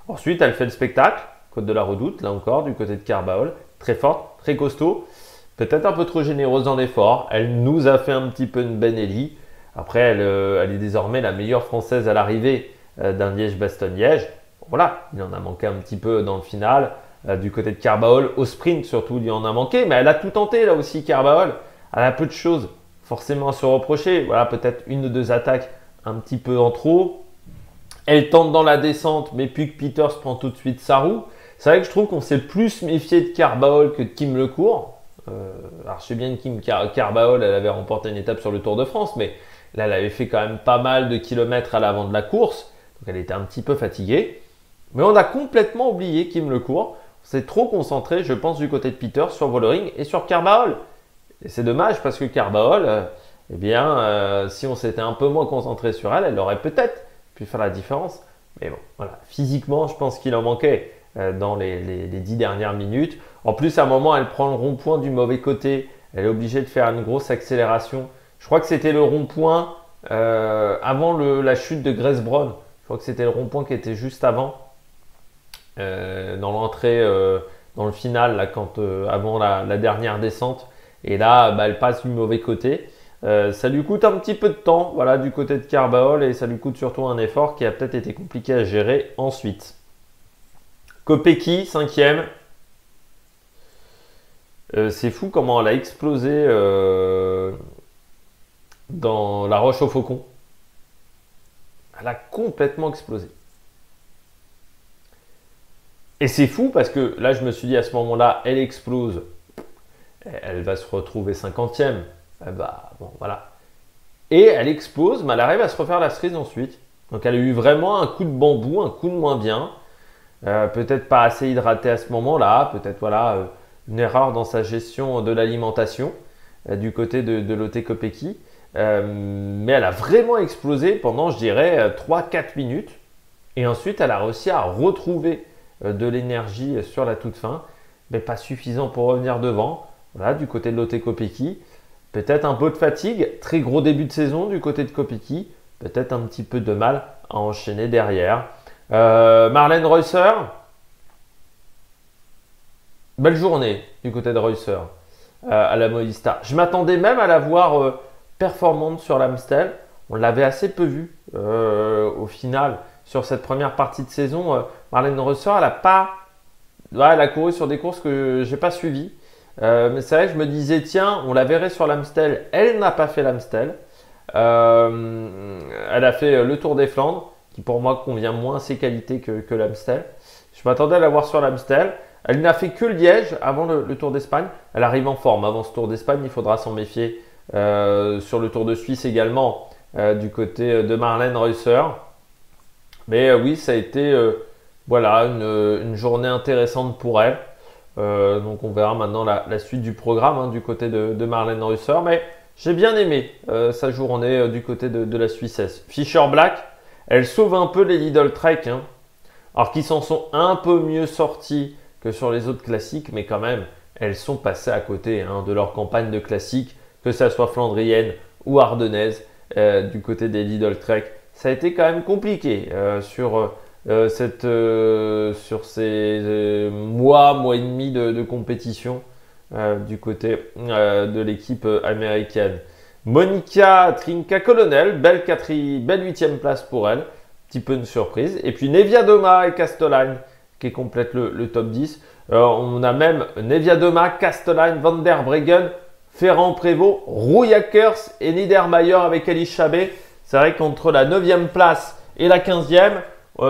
S1: Ensuite, elle fait le spectacle, côte de la Redoute, là encore, du côté de Carbaol. Très forte, très costaud. Peut-être un peu trop généreuse dans l'effort. Elle nous a fait un petit peu une Benelli. Après, elle est désormais la meilleure française à l'arrivée d'un Liège-Bastogne-Liège. Voilà, il en a manqué un petit peu dans le final. du côté de Carbaol. Au sprint, surtout, il y en a manqué. Mais elle a tout tenté, là aussi, Carbaol. Elle a peu de choses forcément à se reprocher. Voilà, peut-être une ou deux attaques un petit peu en trop. Elle tente dans la descente, mais puis que Peters prend tout de suite sa roue. C'est vrai que je trouve qu'on s'est plus méfié de Carbaol que de Kim Lecourt. Alors je sais bien que Kim Carbaol, elle avait remporté une étape sur le Tour de France, mais là elle avait fait quand même pas mal de kilomètres à l'avant de la course, donc elle était un petit peu fatiguée. Mais on a complètement oublié Kim Lecourt. On s'est trop concentré, je pense, du côté de Peters sur Vollering et sur Carbaol. Et c'est dommage parce que Carbaol, eh bien, si on s'était un peu moins concentré sur elle, elle aurait peut-être pu faire la différence. Mais bon, voilà, physiquement, je pense qu'il en manquait dans les 10 dernières minutes. En plus, à un moment, elle prend le rond-point du mauvais côté. Elle est obligée de faire une grosse accélération. Je crois que c'était le rond-point avant la chute de Grace Brown. Je crois que c'était le rond-point qui était juste avant, dans l'entrée, dans le final, là, avant la dernière descente. Et là, elle passe du mauvais côté. Ça lui coûte un petit peu de temps, voilà, du côté de Carbaol, et ça lui coûte surtout un effort qui a peut-être été compliqué à gérer ensuite. Kopecky, 5e. C'est fou comment elle a explosé dans la Roche au Faucon. Elle a complètement explosé. Et c'est fou parce que là, je me suis dit à ce moment-là, elle explose. Elle va se retrouver 50e. Bon, voilà. Et elle explose, mais elle arrive à se refaire la cerise ensuite. Donc elle a eu vraiment un coup de bambou, un coup de moins bien. Peut-être pas assez hydratée à ce moment-là. Peut-être voilà, une erreur dans sa gestion de l'alimentation du côté de Lotte Kopecky. Mais elle a vraiment explosé pendant, je dirais, 3-4 minutes. Et ensuite, elle a réussi à retrouver de l'énergie sur la toute fin. Mais pas suffisant pour revenir devant. Voilà, du côté de Lotte Kopecky. Peut-être un peu de fatigue, très gros début de saison du côté de Kopecky. Peut-être un petit peu de mal à enchaîner derrière. Marlène Reusser, belle journée du côté de Reusser à la Movistar. Je m'attendais même à la voir performante sur l'Amstel. On l'avait assez peu vue au final sur cette première partie de saison. Marlène Reusser, elle a couru sur des courses que je n'ai pas suivies. Mais c'est vrai que je me disais, tiens, on la verrait sur l'Amstel. Elle n'a pas fait l'Amstel. Elle a fait le Tour des Flandres, qui pour moi convient moins à ses qualités que l'Amstel. Je m'attendais à la voir sur l'Amstel. Elle n'a fait que le Liège avant le Tour d'Espagne. Elle arrive en forme avant ce Tour d'Espagne, il faudra s'en méfier. Sur le Tour de Suisse également, du côté de Marlène Reusser. Mais oui, ça a été voilà, une journée intéressante pour elle. Donc on verra maintenant la suite du programme du côté de Marlène Reusser. Mais j'ai bien aimé sa journée du côté de la Suissesse. Fischer Black, elle sauve un peu les Lidl Trek. Alors qu'ils s'en sont un peu mieux sortis que sur les autres classiques. Mais quand même, elles sont passées à côté de leur campagne de classiques. Que ça soit flandrienne ou ardennaise du côté des Lidl Trek. Ça a été quand même compliqué sur ces mois et demi de compétition du côté de l'équipe américaine. Monica Trinca-Colonel, belle 8e place pour elle, petit peu une surprise. Et puis Neviadoma et Castellane qui complètent le top 10. On a même Neviadoma, Castellane, Van der Breggen, Ferrand-Prévot, Rouilakers et Niedermayer avec Alice Chabet. C'est vrai qu'entre la 9e place et la 15e,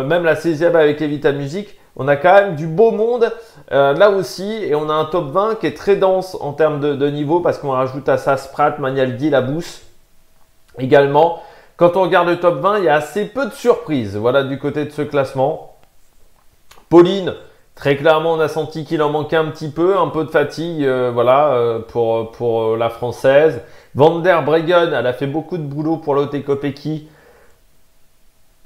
S1: même la 16e avec Evita Music, on a quand même du beau monde là aussi. Et on a un top 20 qui est très dense en termes de niveau parce qu'on rajoute à ça Sprat, Magnaldi, Labousse également. Quand on regarde le top 20, il y a assez peu de surprises. Voilà du côté de ce classement. Pauline, très clairement, on a senti qu'il en manquait un petit peu de fatigue pour la Française. Van der Breggen, elle a fait beaucoup de boulot pour Lotte Kopecky.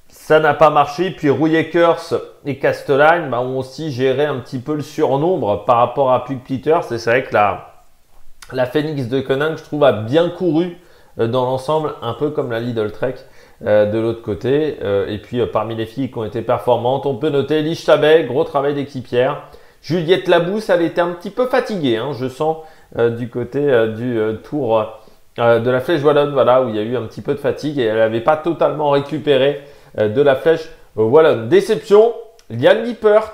S1: Ça n'a pas marché. Puis Rouilekers et Castellane ont aussi géré un petit peu le surnombre par rapport à Puig Peters. Et c'est vrai que la Phoenix de Koenig, je trouve, a bien couru dans l'ensemble, un peu comme la Lidl Trek de l'autre côté. Et puis parmi les filles qui ont été performantes, on peut noter Alice Chabet, gros travail d'équipière. Juliette Labousse, elle était un petit peu fatiguée, je sens, du côté du Tour de la Flèche Wallonne, voilà, où il y a eu un petit peu de fatigue et elle n'avait pas totalement récupéré de la Flèche Wallonne. Déception, Liane Lippert,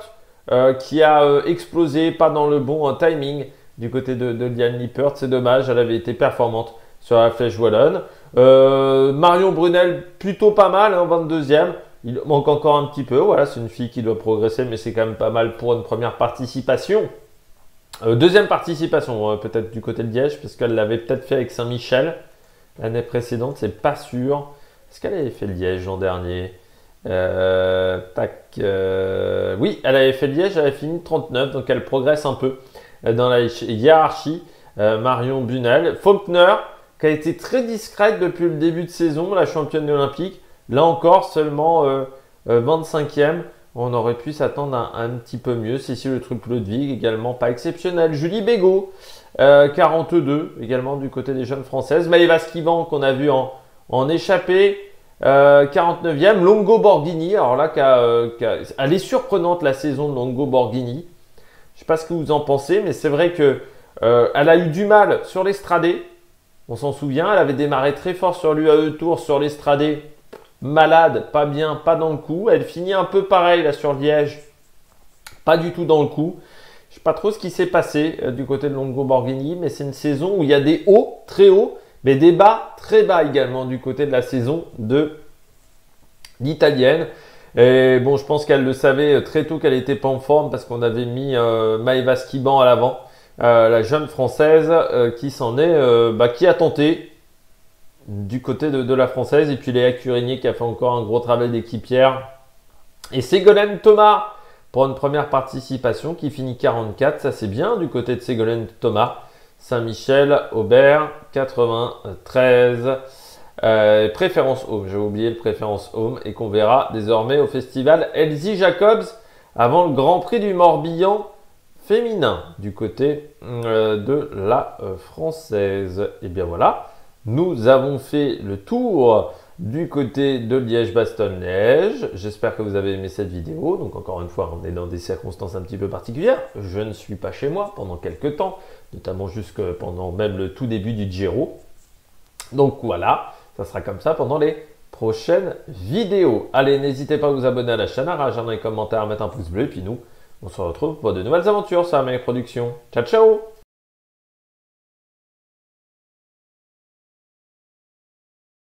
S1: qui a explosé, pas dans le bon timing du côté de Liane Lippert. C'est dommage, elle avait été performante sur la Flèche Wallonne. Marion Brunel, plutôt pas mal, hein, 22e. Il manque encore un petit peu. Voilà, c'est une fille qui doit progresser, mais c'est quand même pas mal pour une première participation. Deuxième participation, peut-être du côté de Liège, parce qu'elle l'avait peut-être fait avec Saint-Michel l'année précédente, c'est pas sûr. Est-ce qu'elle avait fait Liège l'an dernier? Oui, elle avait fait Liège, elle avait fini 39, donc elle progresse un peu dans la hiérarchie. Marion Brunel. Faulkner, qui a été très discrète depuis le début de saison, la championne olympique. Là encore, seulement 25e. On aurait pu s'attendre à un petit peu mieux. Cécile Le Truc-Ludwig, également pas exceptionnel. Julie Bégaud, 42, également du côté des jeunes françaises. Maëva Skivan, qu'on a vu en échappée, 49e. Longo Borghini, alors là, elle est surprenante la saison de Longo Borghini. Je ne sais pas ce que vous en pensez, mais c'est vrai que elle a eu du mal sur l'estradé. On s'en souvient, elle avait démarré très fort sur l'UAE Tour, sur l'estradé. Malade, pas bien, pas dans le coup. Elle finit un peu pareil là sur Liège. Pas du tout dans le coup. Je ne sais pas trop ce qui s'est passé du côté de Longo Borghini, mais c'est une saison où il y a des hauts, très hauts, mais des bas, très bas également du côté de la saison de l'Italienne. Et bon, je pense qu'elle le savait très tôt qu'elle n'était pas en forme parce qu'on avait mis Maëva Skiban à l'avant, la jeune française qui qui a tenté du côté de la française. Et puis Léa Curigny qui a fait encore un gros travail d'équipière. Et Ségolène Thomas pour une première participation qui finit 44. Ça c'est bien du côté de Ségolène Thomas. Saint-Michel, Aubert, 93. Préférence Home, j'ai oublié le Préférence Home et qu'on verra désormais au festival Elsie Jacobs avant le Grand Prix du Morbihan féminin du côté de la française. Et bien voilà, nous avons fait le tour du côté de Liège-Bastogne-Liège. J'espère que vous avez aimé cette vidéo. Donc encore une fois, on est dans des circonstances un petit peu particulières. Je ne suis pas chez moi pendant quelques temps, notamment jusque pendant même le tout début du Giro. Donc voilà, ça sera comme ça pendant les prochaines vidéos. Allez, n'hésitez pas à vous abonner à la chaîne, à réagir dans les commentaires, à mettre un pouce bleu. Et puis nous, on se retrouve pour de nouvelles aventures sur la Productions. Ciao, ciao!